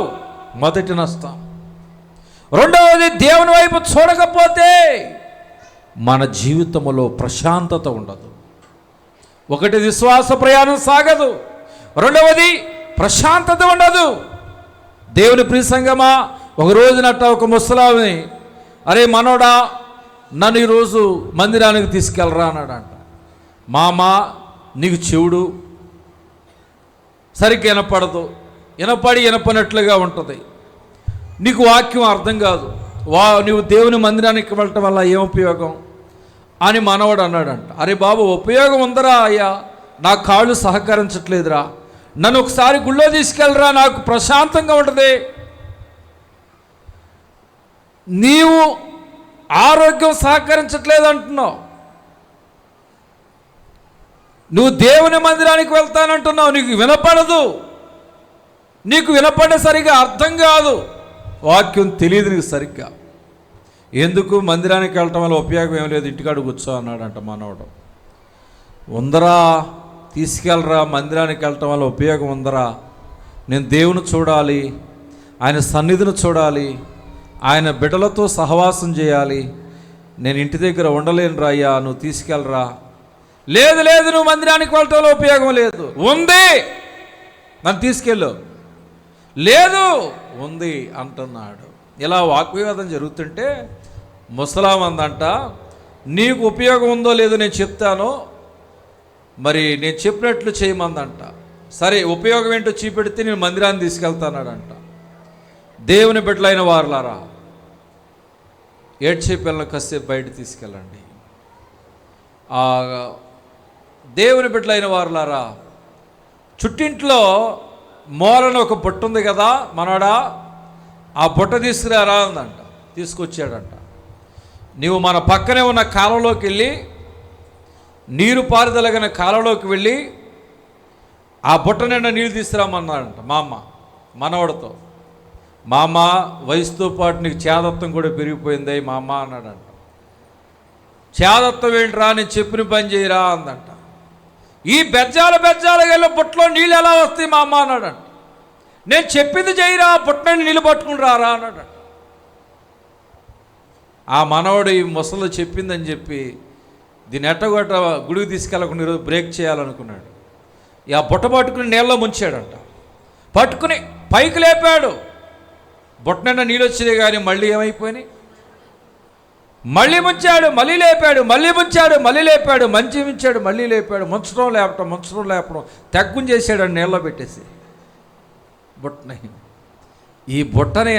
మొదటి నష్టం. రెండవది, దేవుని వైపు చూడకపోతే మన జీవితంలో ప్రశాంతత ఉండదు. ఒకటి, విశ్వాస ప్రయాణం సాగదు. రెండవది, ప్రశాంతత ఉండదు. దేవుని ప్రియ సంగమా, ఒక రోజునట్ట ఒక ముసలామిని, అరే మనోడా నన్ను ఈరోజు మందిరానికి తీసుకెళ్ళరా అన్నాడంట. మామ నీకు చెవుడు సరిగ్గా వినపడదు, వినపడినట్లుగా ఉంటుంది, నీకు వాక్యం అర్థం కాదు, నువ్వు దేవుని మందిరానికి వెళ్ళటం వల్ల ఏం ఉపయోగం అని మనవాడు అన్నాడంట. అరే బాబు ఉపయోగం ఉందరా అయ్యా, నా కాళ్ళు సహకరించట్లేదురా, నన్ను ఒకసారి గుళ్ళో తీసుకెళ్ళరా, నాకు ప్రశాంతంగా ఉంటుంది. నీవు ఆరోగ్యం సహకరించట్లేదు అంటున్నావు, నువ్వు దేవుని మందిరానికి వెళ్తానంటున్నావు, నీకు వినపడదు, నీకు వినపడే సరిగా అర్థం కాదు, వాక్యం తెలియదు నీకు సరిగ్గా, ఎందుకు మందిరానికి వెళ్ళటం వల్ల ఉపయోగం ఏం లేదు, ఇంటికాడ కూర్చో అన్నాడంట మనవడు. ఉందరా తీసుకెళ్ళరా, మందిరానికి వెళ్ళటం వల్ల ఉపయోగం ఉందరా, నేను దేవుని చూడాలి, ఆయన సన్నిధిని చూడాలి, ఆయన బిడ్డలతో సహవాసం చేయాలి, నేను ఇంటి దగ్గర ఉండలేనురా అయ్యా, నువ్వు తీసుకెళ్ళరా. లేదు లేదు, నువ్వు మందిరానికి వెళ్ళటం వల్ల ఉపయోగం లేదు, ఉంది నన్ను తీసుకెళ్ళు, లేదు ఉంది అంటున్నాడు. ఇలా వాగ్వివాదం జరుగుతుంటే ముసలామందంట, నీకు ఉపయోగం ఉందో లేదో నేను చెప్తాను, మరి నేను చెప్పినట్లు చేయమందంట. సరే ఉపయోగం ఏంటో చూపెడితే నేను మందిరాన్ని తీసుకెళ్తానాడంట. దేవుని బిడ్డలైన వారులారా, ఏడ్చే పిల్లలు కాసేపు బయట తీసుకెళ్ళండి. దేవుని బిడ్డలైన వారులారా, చుట్టింట్లో మూలన ఒక బుట్ట ఉంది కదా మనోడా, ఆ బుట్ట తీసుకురారా అందంట. తీసుకొచ్చాడంట. నీవు మన పక్కనే ఉన్న కాలంలోకి వెళ్ళి, నీరు పారుదలగిన కాలంలోకి వెళ్ళి ఆ బుట్ట నిండా నీళ్ళు తీసుకురామన్నాడంట మా అమ్మ మనవడితో. మా అమ్మ వయసుతో పాటు నీకు చేదత్వం కూడా పెరిగిపోయింది మా అమ్మ అన్నాడంట. చేదత్వం ఏంట్రా, నేను చెప్పిన పని చేయరా అందంట. ఈ బెజ్జాలు వెళ్ళి బుట్టలో నీళ్ళు ఎలా వస్తాయి మా అమ్మ అన్నాడంట. నేను చెప్పింది చేయరా, బుట్టని నీళ్ళు పట్టుకుని రారా అన్నాడంట. ఆ మనవడు ఈ ముసలు చెప్పిందని చెప్పి దీన్ని ఎట్టగొట్ట గుడికి తీసుకెళ్ళకుండా ఈరోజు బ్రేక్ చేయాలనుకున్నాడు. ఆ బుట్ట పట్టుకుని నీళ్ళలో ముంచాడంట. పట్టుకుని పైకి లేపాడు, బుట్ట నిండా నీళ్ళు వచ్చేది కానీ మళ్ళీ ఏమైపోయినాయి, మళ్ళీ ముంచాడు, మళ్ళీ లేపాడు, మళ్ళీ ముంచాడు, మళ్ళీ లేపాడు, మంచి ముంచాడు, మళ్ళీ లేపాడు, ముంచడం లేపడం తెగ్గుని చేశాడు నీళ్ళలో పెట్టేసి బుట్టని. ఈ బుట్టని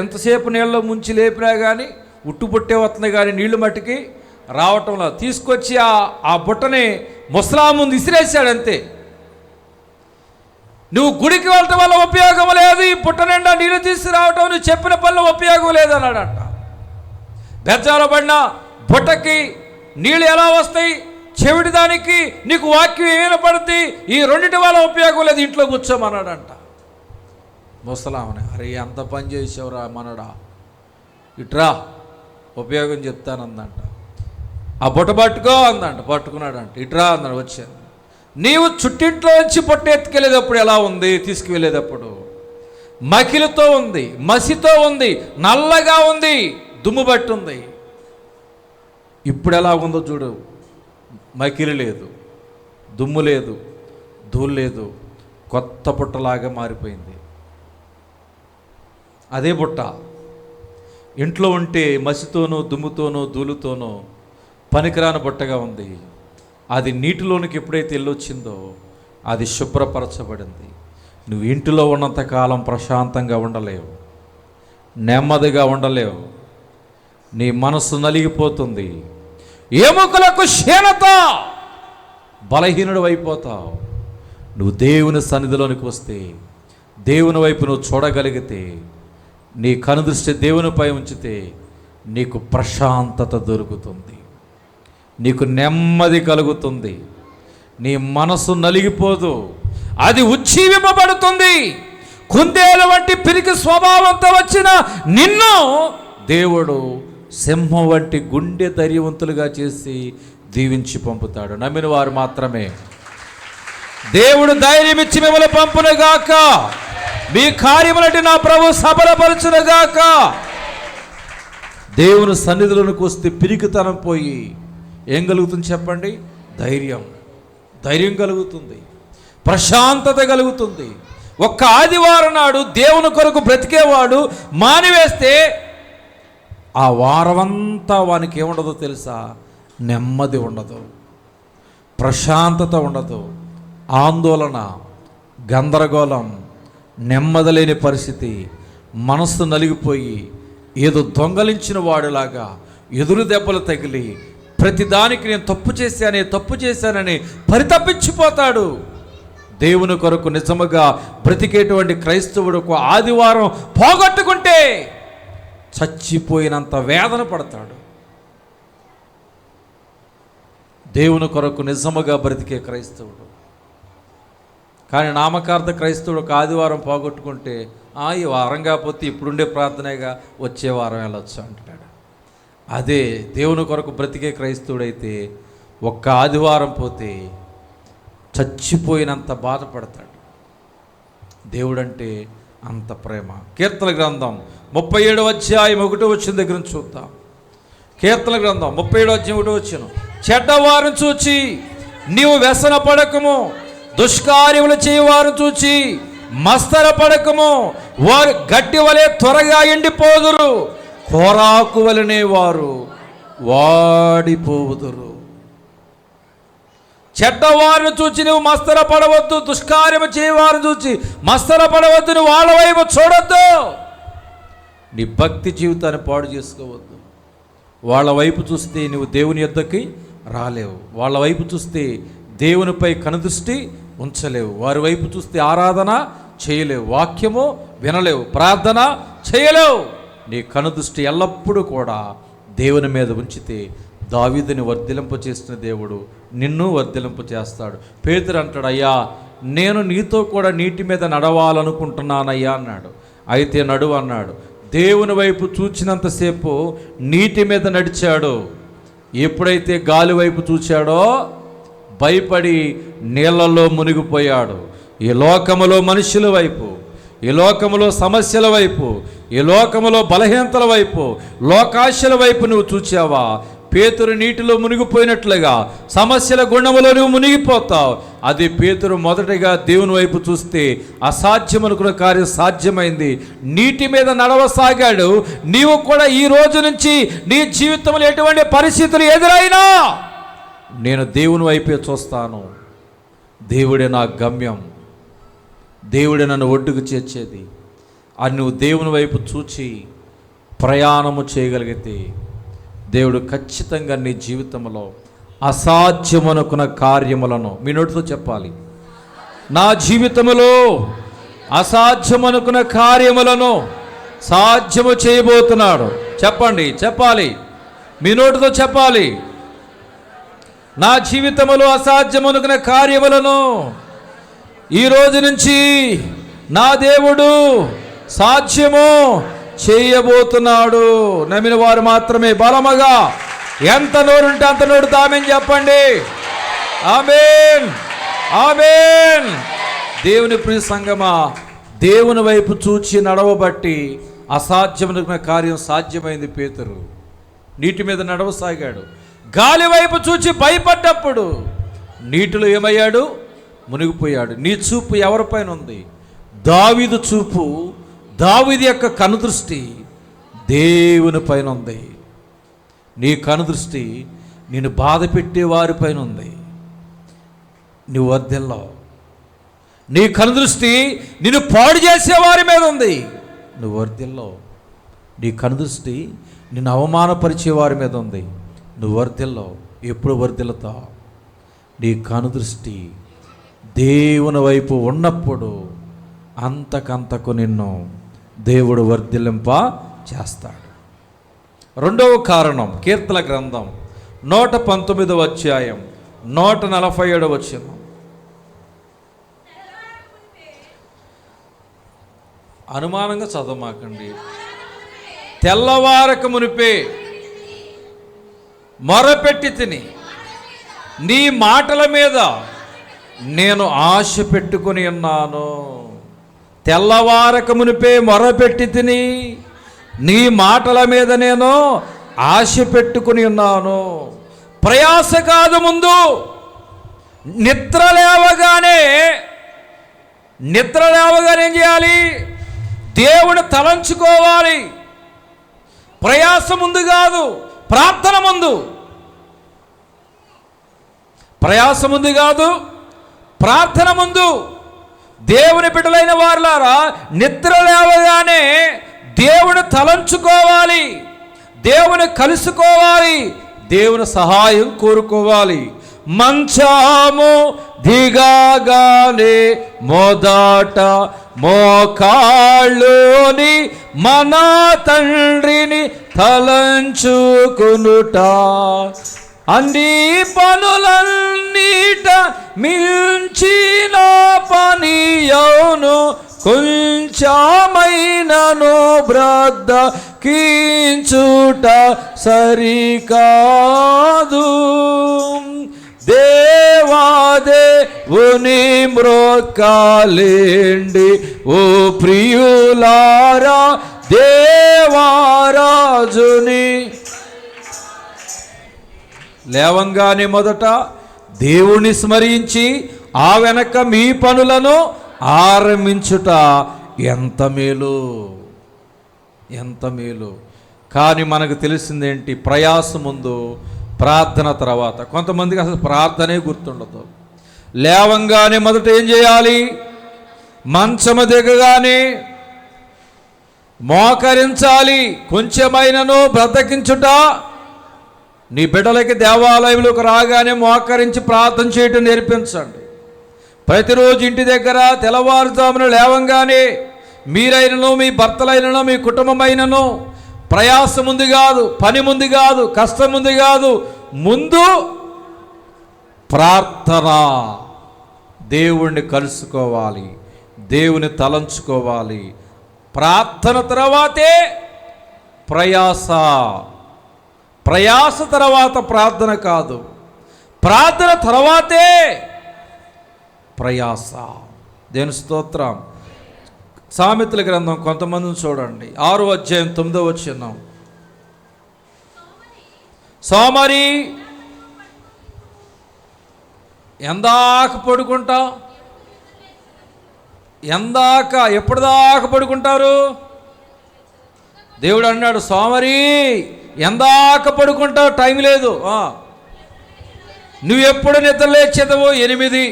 ఎంతసేపు నీళ్ళలో ముంచి లేపినా కానీ ఉట్టు బుట్టే వస్తుంది కానీ నీళ్లు మట్టికి రావటంలో తీసుకొచ్చి ఆ బుట్టని ముసలా ముందు విసిరేసాడు అంతే. నువ్వు గుడికి వెళ్ళటం వల్ల ఉపయోగం లేదు, ఈ బుట్ట నిండా నీళ్ళు తీసుకురావటం నువ్వు చెప్పిన పనులు ఉపయోగం లేదన్నాడంట. బెజ్జాలు పడిన బుట్టకి నీళ్ళు ఎలా వస్తాయి, చెవిటి దానికి నీకు వాక్యం ఏమైనా పడుతుంది, ఈ రెండింటి వల్ల ఉపయోగం లేదు, ఇంట్లో కూర్చోమన్నాడంట. ముసలామని, అరే ఎంత పని చేసావురా మనడా, ఇట్రా ఉపయోగం చెప్తానందంట. ఆ బుట్ట పట్టుకో అందంట. పట్టుకున్నాడంట. ఇట్రా అన్నాడు. వచ్చాను. నీవు చుట్టింట్లో నుంచి బుట్ట ఎత్తుకెళ్ళేటప్పుడు ఎలా ఉంది, తీసుకువెళ్ళేటప్పుడు మకిలితో ఉంది, మసితో ఉంది, నల్లగా ఉంది, దుమ్ము బట్టి ఉంది. ఇప్పుడు ఎలా ఉందో చూడు, మకిలి లేదు, దుమ్ము లేదు, ధూళి లేదు, కొత్త బుట్టలాగా మారిపోయింది. అదే బుట్ట ఇంట్లో ఉంటే మసితోనూ దుమ్ముతోనూ ధూళితోనూ పనికిరాని బుట్టగా ఉంది. అది నీటిలోనికి ఎప్పుడైతే వెళ్ళొచ్చిందో అది శుభ్రపరచబడింది. నువ్వు ఇంటిలో ఉన్నంతకాలం ప్రశాంతంగా ఉండలేవు, నెమ్మదిగా ఉండలేవు, నీ మనసు నలిగిపోతుంది, ఎముకలకు క్షీణత, బలహీనుడు అయిపోతావు. నువ్వు దేవుని సన్నిధిలోనికి వస్తే, దేవుని వైపు నువ్వు చూడగలిగితే, నీ కనుదృష్టి దేవునిపై ఉంచితే నీకు ప్రశాంతత దొరుకుతుంది, నీకు నెమ్మది కలుగుతుంది, నీ మనసు నలిగిపోదు, అది ఉజ్జీవింపబడుతుంది. కుందేలు వంటి పిరికి స్వభావంతో వచ్చిన నిన్ను దేవుడు సింహం వంటి గుండె ధైర్యవంతులుగా చేసి దీవించి పంపుతాడు. నమ్మిన వారు మాత్రమే. దేవుడు ధైర్యం ఇచ్చి మిమ్మల్ని పంపునుగాక. మీ కార్యములంటే నా ప్రభు సబలపరచునుగాక. దేవుని సన్నిధిలోనికి వస్తే పిరికితనం పోయి ఏం కలుగుతుంది చెప్పండి? ధైర్యం కలుగుతుంది, ప్రశాంతత కలుగుతుంది, ఒక్క ఆదివారం నాడు దేవుని కొరకు బ్రతికేవాడు మానివేస్తే ఆ వారమంతా వానికి ఏముండదో తెలుసా? నెమ్మది ఉండదు, ప్రశాంతత ఉండదు, ఆందోళన, గందరగోళం, నెమ్మది లేని పరిస్థితి, మనస్సు నలిగిపోయి ఏదో దొంగలించిన వాడులాగా ఎదురు దెబ్బలు తగిలి ప్రతిదానికి నేను తప్పు చేశానని పరితపించిపోతాడు. దేవుని కొరకు నిజముగా బ్రతికేటువంటి క్రైస్తవుడు ఒక ఆదివారం పోగొట్టుకుంటే చచ్చిపోయినంత వేదన పడతాడు. దేవుని కొరకు నిజముగా బ్రతికే క్రైస్తవుడు. కానీ నామకార్థ క్రైస్తవుడు ఒక ఆదివారం పోగొట్టుకుంటే ఈ వారం కాకపోతే ఇప్పుడుండే ప్రార్థనేగా వచ్చే వారం వెళ్ళొచ్చు అంటాడు. అదే దేవుని కొరకు బ్రతికే క్రైస్తవుడైతే ఒక్క ఆదివారం పోతే చచ్చిపోయినంత బాధపడతాడు. దేవుడంటే అంత ప్రేమ. కీర్తన గ్రంథం 37వ అధ్యాయం 1వ వచనం దగ్గర నుంచి చూద్దాం. కీర్తన గ్రంథం 37వ అధ్యాయం 1వ వచనం. చెడ్డవారిని చూచి నీవు వ్యసన పడకము, దుష్కార్యములు చేయవారిని చూచి మస్తర పడకము, వారు గట్టి వలె త్వరగా ఎండిపోదురు, కోరాకు వలనే వారు వాడిపోవుదురు. చెడ్డవారిని చూచి నువ్వు మస్తర పడవద్దు, దుష్కార్యము చేయవారిని చూచి మస్తర పడవద్దు, నువ్వు వాళ్ళ వైపు చూడొద్దు. నీ భక్తి జీవితాన్ని పాడు చేసుకోవద్దు. వాళ్ళ వైపు చూస్తే నువ్వు దేవుని యొద్దకి రాలేవు. వాళ్ళ వైపు చూస్తే దేవునిపై కనుదృష్టి ఉంచలేవు. వారి వైపు చూస్తే ఆరాధన చేయలేవు, వాక్యము వినలేవు, ప్రార్థన చేయలేవు. నీ కనుదృష్టి ఎల్లప్పుడూ కూడా దేవుని మీద ఉంచితే దావీదుని వర్ధిలింప చేసిన దేవుడు నిన్ను వర్ధిలింప చేస్తాడు. పేతురు అంటాడు, అయ్యా నేను నీతో కూడా నీటి మీద నడవాలనుకుంటున్నానయ్యా అన్నాడు. అయితే నడువు అన్నాడు. దేవుని వైపు చూచినంతసేపు నీటి మీద నడిచాడు. ఎప్పుడైతే గాలి వైపు చూశాడో భయపడి నీళ్ళల్లో మునిగిపోయాడు. ఈ లోకములో మనుషుల వైపు, ఈ లోకములో సమస్యల వైపు, ఈ లోకములో బలహీనతల వైపు, లోకాశల వైపు నువ్వు చూచావా? పేతురు నీటిలో మునిగిపోయినట్లుగా సమస్యల గుండములో నువ్వు మునిగిపోతావు. అది పేతురు మొదటిగా దేవుని వైపు చూస్తే అసాధ్యమనుకున్న కార్యం సాధ్యమైంది. నీటి మీద నడవసాగాడు. నీవు కూడా ఈ రోజు నుంచి నీ జీవితంలో ఎటువంటి పరిస్థితులు ఎదురైనా నేను దేవుని వైపే చూస్తాను. దేవుడే నా గమ్యం, దేవుడే నన్ను ఒడ్డుకు చేర్చేది అని నువ్వు దేవుని వైపు చూచి ప్రయాణము చేయగలిగితే దేవుడు ఖచ్చితంగా నీ జీవితంలో అసాధ్యమనుకున్న కార్యములను మీ నోటితో చెప్పాలి. నా జీవితంలో అసాధ్యమనుకున్న కార్యములను సాధ్యము చేయబోతున్నాడు. చెప్పండి, చెప్పాలి, మీ నోటితో చెప్పాలి. నా జీవితంలో అసాధ్యమనుకున్న కార్యములను ఈ రోజు నుంచి నా దేవుడు సాధ్యము చేయబోతున్నాడు. నమ్మిన వారు మాత్రమే బలముగా ఎంత నోరుంటే అంత నోరు ఆమేన్ చెప్పండి. ఆమేన్, ఆమేన్. దేవుని ప్రియ సంగమా, దేవుని వైపు చూచి నడవబట్టి అసాధ్యమైన కార్యం సాధ్యమైంది. పేతురు నీటి మీద నడవసాగాడు. గాలి వైపు చూచి భయపడ్డప్పుడు నీటిలో ఏమయ్యాడు? మునిగిపోయాడు. నీ చూపు ఎవరిపైన ఉంది? దావీదు చూపు, దావీదు యొక్క కనుదృష్టి దేవుని పైన ఉంది. నీ కనుదృష్టి నిన్ను బాధ పెట్టే వారిపైన ఉంది. నువ్వు వర్ధిల్లో. నీ కనుదృష్టి నిన్ను పాడు చేసే వారి మీద ఉంది. నువ్వు వర్ధిల్లో. నీ కనుదృష్టి నిన్ను అవమానపరిచే వారి మీద ఉంది. నువ్వు వర్ధిల్లో. ఎప్పుడు వర్ధిల్లుతావు? నీ కనుదృష్టి దేవుని వైపు ఉన్నప్పుడు అంతకంతకు నిన్ను దేవుడు వర్ధిల్లింప చేస్తాడు. రెండవ కారణం, కీర్తన గ్రంథం 119వ అధ్యాయం 147వ వచనం. అనుమానంగా చదవమాకండి. తెల్లవారక మునిపే మొరపెట్టి తిని నీ మాటల మీద నేను ఆశ పెట్టుకొని ఉన్నాను. తెల్లవారక మునిపే మొరపెట్టి తిని నీ మాటల మీద నేను ఆశ పెట్టుకుని ఉన్నాను. ప్రయాస కాదు, ముందు నిద్ర లేవగానే నిద్ర లేవగానే ఏం చేయాలి? దేవుని తలంచుకోవాలి. ప్రయాస ముందు కాదు, ప్రార్థన ముందు. ప్రయాస ముందు కాదు, ప్రార్థన ముందు. దేవుని బిడ్డలైన వారులారా, నిద్ర లేవగానే దేవుని తలంచుకోవాలి, దేవుని కలుసుకోవాలి, దేవుని సహాయం కోరుకోవాలి. మంచము దిగాగానే మొదట మోకాళ్ళుని మన తండ్రిని తలంచుకునుట, అన్ని పనులన్నీట మించిన పని అవును, కొంచెమైనను బ్రద్దకించుట సరికాదు. దేవాదేవుని మ్రొక్కాలేండి ఓ ప్రియులారా, దేవారాజుని. లేవంగానే మొదట దేవుని స్మరించి ఆ వెనక మీ పనులను ఆరంభించుట ఎంత మేలు, ఎంత మేలు. కానీ మనకు తెలిసిందేంటి? ప్రయాస ముందు, ప్రార్థన తర్వాత. కొంతమందికి అసలు ప్రార్థనే గుర్తుండదు. లేవంగానే మొదట ఏం చేయాలి? మంచము దిగగానే మోకరించాలి, కొంచెమైనను బ్రతకించుట. నీ బిడ్డలకి దేవాలయంలోకి రాగానే మోకరించి ప్రార్థన చేయటం నేర్పించండి. ప్రతిరోజు ఇంటి దగ్గర తెల్లవారుజామున లేవంగానే మీరైనను, మీ భర్తలైనను, మీ కుటుంబమైనను ప్రయాస ముందు కాదు, పని ముందు కాదు, కష్టం ముందు కాదు, ముందు ప్రార్థన. దేవుణ్ణి కలుసుకోవాలి, దేవుని తలంచుకోవాలి. ప్రార్థన తర్వాతే ప్రయాస, ప్రయాస తర్వాత ప్రార్థన కాదు, ప్రార్థన తర్వాతే ప్రయాస. దేవుని స్తోత్రం. సామెతల గ్రంథం కొంతమందిని చూడండి, 6వ అధ్యాయం 9వ వచనం. సోమరి ఎందాక పడుకుంటావు? ఎందాక, ఎప్పటిదాకా పడుకుంటారు? దేవుడు అన్నాడు, సోమరి ఎందాక పడుకుంటావు? టైం లేదు. నువ్వు ఎప్పుడు నిద్ర లేచేదవో 8,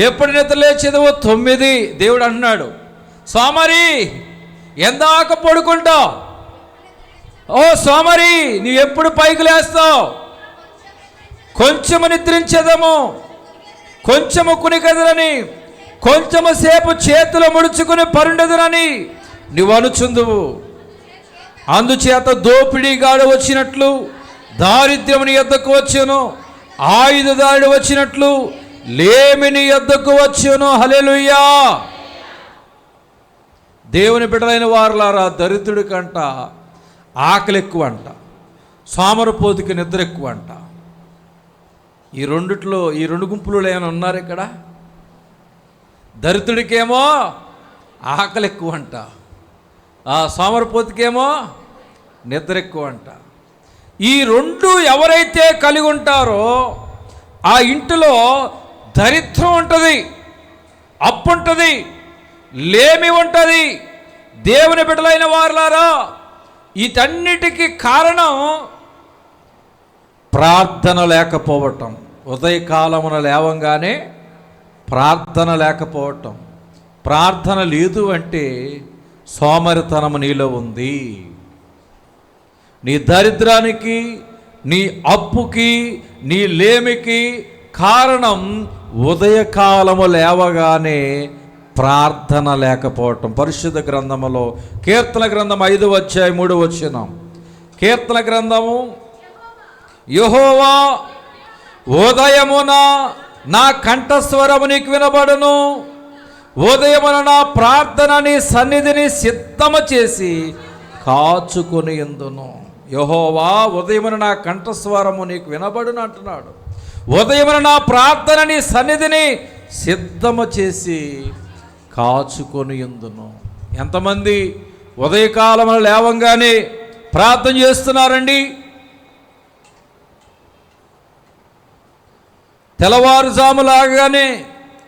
ఎప్పుడు నిద్ర లేచేదవో 9. దేవుడు అన్నాడు, సోమరి ఎందాక పడుకుంటావు? ఓ సోమరి, నువ్వు ఎప్పుడు పైకి లేస్తావు? కొంచెము నిద్రించేదము, కొంచెము కునికెదరని, కొంచెము సేపు చేతులు ముడుచుకుని పరుండెదరని నువ్వు అనుచుందువు. అందుచేత దోపిడీగాడు వచ్చినట్లు దారిద్ర్యము నీ యొద్దకు వచ్చును, ఆయుధదారుడు వచ్చినట్లు లేమి నీ యొద్దకు వచ్చును. హల్లెలూయా. దేవుని బిడ్డలైన వారులారా, దరిద్రుడి కంట ఆకలి ఎక్కువ అంట, సోమరిపోతుకి నిద్ర ఎక్కువ అంట. ఈ రెండు గుంపులు ఏమైనా ఉన్నారు ఇక్కడ? దరిద్రుడికేమో ఆకలి ఎక్కువ అంట, ఆ సోమరిపోతుకేమో నిద్ర ఎక్కువ అంట. ఈ రెండు ఎవరైతే కలిగి ఉంటారో ఆ ఇంటిలో దరిద్రం ఉంటుంది, అప్పు ఉంటుంది, లేమి ఉంటుంది. దేవుని బిడ్డలైన వారులారా, వీటన్నిటికీ కారణం ప్రార్థన లేకపోవటం. ఉదయకాలమున లేవంగానే ప్రార్థన లేకపోవటం. ప్రార్థన లేదు అంటే సోమరితనము నీలో ఉంది. నీ దరిద్రానికి, నీ అప్పుకి, నీ లేమికి కారణం ఉదయకాలము లేవగానే ప్రార్థన లేకపోవటం. పరిశుద్ధ గ్రంథములో కీర్తన గ్రంథం 5వ అధ్యాయం 3వ వచనం. కీర్తన గ్రంథము, యెహోవా ఉదయమున నా కంఠస్వరము నీకు వినబడును, ఉదయమున నా ప్రార్థన నీ సన్నిధిని సిద్ధము చేసి కాచుకొని ఎందును. యెహోవా ఉదయమున నా కంఠస్వరము నీకు వినబడును అంటున్నాడు. ఉదయమున నా ప్రార్థన నీ సన్నిధిని సిద్ధము చేసి కాచుకొని ఎందును. ఎంతమంది ఉదయకాలమున లేవంగానే ప్రార్థన చేస్తున్నారండి? తెల్లవారుజాము లాగానే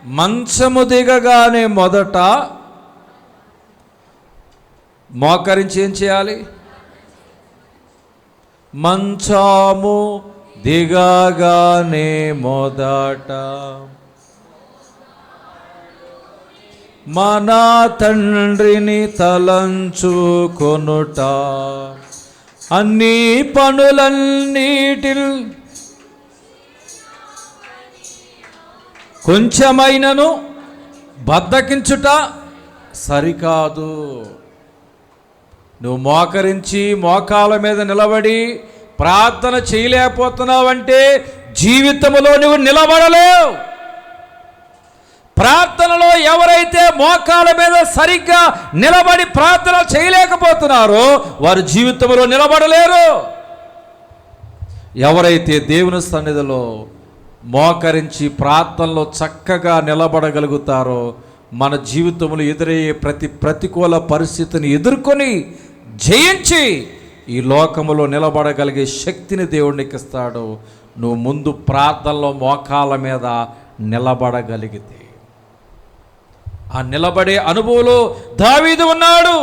మంచము దిగగానే మొదట మోకరించి ఏం చేయాలి? మంచము దిగగానే మొదట మన తండ్రిని తలంచుకొనుట, అన్ని పనులన్నిటిని కొంచెమైనను బద్దకించుట సరికాదు. నువ్వు మోకరించి మోకాల మీద నిలబడి ప్రార్థన చేయలేకపోతున్నావంటే జీవితంలో నువ్వు నిలబడలేవు. ప్రార్థనలో ఎవరైతే మోకాల మీద సరిగ్గా నిలబడి ప్రార్థన చేయలేకపోతున్నారో వారు జీవితంలో నిలబడలేరు. ఎవరైతే దేవుని సన్నిధిలో మోకరించి ప్రార్థనలో చక్కగా నిలబడగలుగుతారో మన జీవితంలో ఎదురయ్యే ప్రతి ప్రతికూల పరిస్థితిని ఎదుర్కొని జయించి ఈ లోకములో నిలబడగలిగే శక్తిని దేవుడికి ఇస్తాడు. నువ్వు ముందు ప్రార్థనలో మోకాల మీద నిలబడగలిగితే. ఆ నిలబడే అనుభవంలో దావీదు ఉన్నాడు.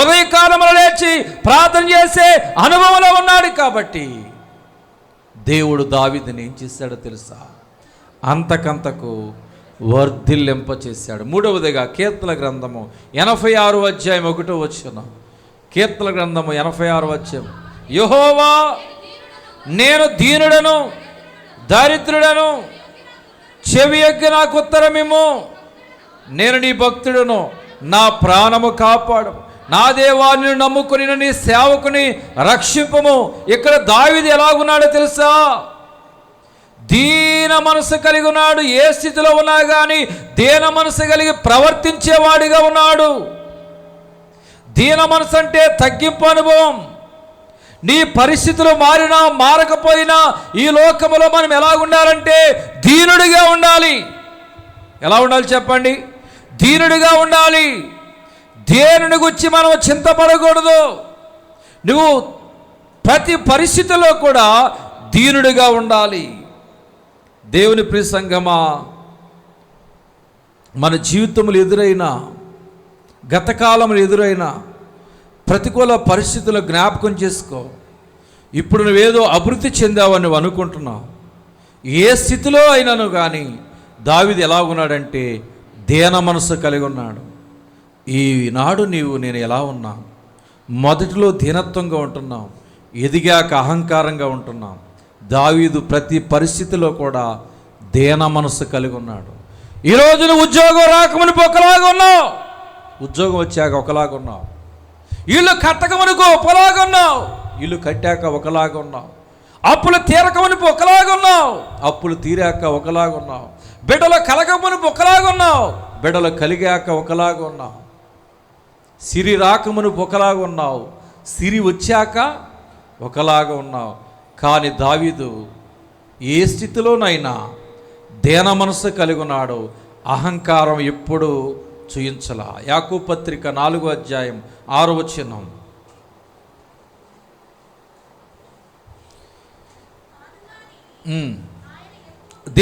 ఉదయకాలంలో లేచి ప్రార్థన చేసే అనుభవంలో ఉన్నాడు. కాబట్టి దేవుడు దావీదుని ఏం చేశాడో తెలుసా? అంతకంతకు వర్ధిల్లింప చేశాడు. మూడవదిగా కీర్తన గ్రంథము 86వ అధ్యాయం 1వ వచనం. కీర్తన గ్రంథము 86వ అధ్యాయం. యెహోవా, నేను దీనుడను దరిద్రుడను, చెవియొగ్గి నాకు ఉత్తరమిమ్ము. నేను నీ భక్తుడను, నా ప్రాణము కాపాడు. నా దేవాన్ని నమ్ముకుని నీ సేవకుని రక్షింపము. ఇక్కడ దావీదు ఎలాగున్నాడో తెలుసా? దీన మనసు కలిగి ఉన్నాడు. ఏ స్థితిలో ఉన్నా కానీ దీన మనసు కలిగి ప్రవర్తించేవాడిగా ఉన్నాడు. దీన మనసు అంటే తగ్గింపు అనుభవం. నీ పరిస్థితులు మారినా మారకపోయినా ఈ లోకంలో మనం ఎలా ఉండాలంటే దీనుడిగా ఉండాలి. ఎలా ఉండాలి చెప్పండి? దీనుడిగా ఉండాలి. దేనిని గురించి మనం చింతపడకూడదు. నువ్వు ప్రతి పరిస్థితిలో కూడా దీనుడిగా ఉండాలి. దేవుని ప్రియ సంఘమా, మన జీవితంలో ఎదురైన గతకాలంలో ఎదురైన ప్రతికూల పరిస్థితులు జ్ఞాపకం చేసుకో. ఇప్పుడు నువ్వేదో అభివృద్ధి చెందావని నువ్వు అనుకుంటున్నావు. ఏ స్థితిలో అయినాను కానీ దావీదు ఎలా ఉన్నాడంటే దీన మనసు కలిగి ఉన్నాడు. ఈనాడు నేను ఎలా ఉన్నా? మొదటిలో దీనత్వంగా ఉంటున్నాం, ఎదిగాక అహంకారంగా ఉంటున్నాం. దావీదు ప్రతి పరిస్థితిలో కూడా దీన మనసు కలిగి ఉన్నాడు. ఈరోజు నువ్వు ఉద్యోగం రాకమునుపు ఒకలాగా ఉన్నావు, ఉద్యోగం వచ్చాక ఒకలాగా ఉన్నావు. ఇల్లు కట్టకమునుకు ఒకలాగా ఉన్నావు, ఇల్లు కట్టాక ఒకలాగా ఉన్నావు. అప్పులు తీరకమునుపు ఒకలాగా ఉన్నావు, అప్పులు తీరాక ఒకలాగా ఉన్నావు. బిడ్డలు కలగమునుపు ఒకలాగా ఉన్నావు, బిడ్డలు కలిగాక ఒకలాగా ఉన్నావు. సిరి రాకమునుపు ఒకలాగా ఉన్నావు, సిరి వచ్చాక ఒకలాగా ఉన్నావు. కానీ దావీదు ఏ స్థితిలోనైనా దీన మనసు కలిగి ఉన్నాడు. అహంకారం ఎప్పుడు చూయించలా. యాకోబు పత్రిక 4వ అధ్యాయం 6వ వచనం.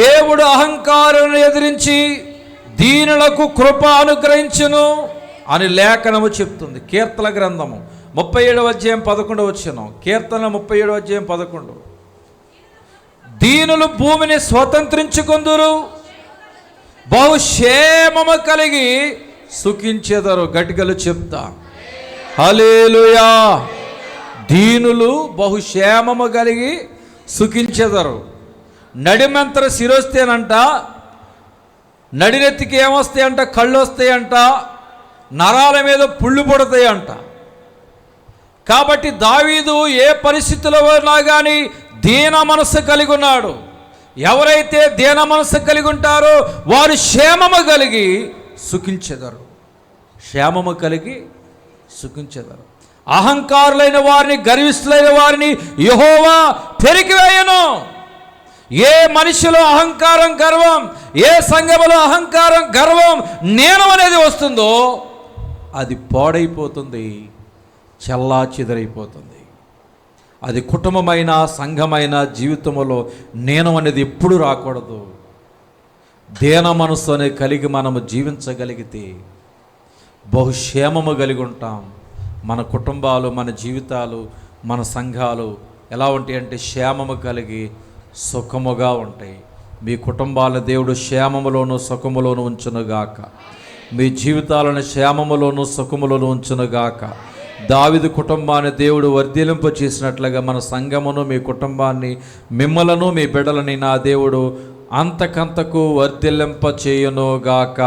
దేవుడు అహంకారాన్ని ఎదిరించి దీనులకు కృప అనుగ్రహించును అని లేఖనము చెప్తుంది. కీర్తన గ్రంథము 37వ అధ్యాయం 11వ వచనం. కీర్తన 37వ అధ్యాయం 11. దీనులు భూమిని స్వతంత్రించుకొందురు, బహుక్షేమము కలిగి సుఖించెదరు. గట్టిగలు చెప్తా హల్లెలూయా. దీనులు బహుక్షేమము కలిగి సుఖించెదరు. నడిమంతర శిరొస్తేనంట, నడినెత్తికి ఏమొస్తాయంట? కళ్ళు వస్తాయంట, నరాల మీద పుళ్ళు పడతాయంట. కాబట్టి దావీదు ఏ పరిస్థితిలో ఉన్నా కానీ దీన మనసు కలిగి ఉన్నాడు. ఎవరైతే దీన మనసు కలిగి ఉంటారో వారు క్షేమము కలిగి సుఖించెదరు. క్షేమము కలిగి సుఖించెదరు. అహంకారులైన వారిని, గర్విష్ఠులైన వారిని యెహోవా పెరికివేయను. ఏ మనిషిలో అహంకారం, గర్వం, ఏ సంఘములో అహంకారం, గర్వం, నేను అనేది వస్తుందో అది పాడైపోతుంది, చల్లా చెదరైపోతుంది. అది కుటుంబమైన, సంఘమైన జీవితంలో నేను అనేది ఎప్పుడు రాకూడదు. దీన మనస్సు అనే కలిగి మనము జీవించగలిగితే బహుక్షేమము కలిగి ఉంటాం. మన కుటుంబాలు, మన జీవితాలు, మన సంఘాలు ఎలా ఉంటాయి అంటే క్షేమము కలిగి సుఖముగా ఉంటాయి. మీ కుటుంబాల దేవుడు క్షేమములోను సుఖములోను ఉంచునుగాక. మీ జీవితాలను క్షేమములోను సుఖములోను ఉంచునుగాక. దావీదు కుటుంబాన్ని దేవుడు వర్ధిలింప చేసినట్లుగా మన సంఘమును, మీ కుటుంబాన్ని, మిమ్మలను, మీ బిడ్డలని నా దేవుడు అంతకంతకు వర్ధిల్లింప చేయునుగాక.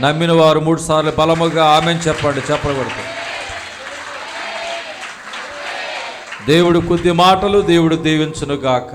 నమ్మిన వారు 3 సార్లు బలముగా ఆమేన్ చెప్పండి. చెప్పకూడదు. దేవుడు కొద్ది మాటలు దేవుడు దీవించునుగాక.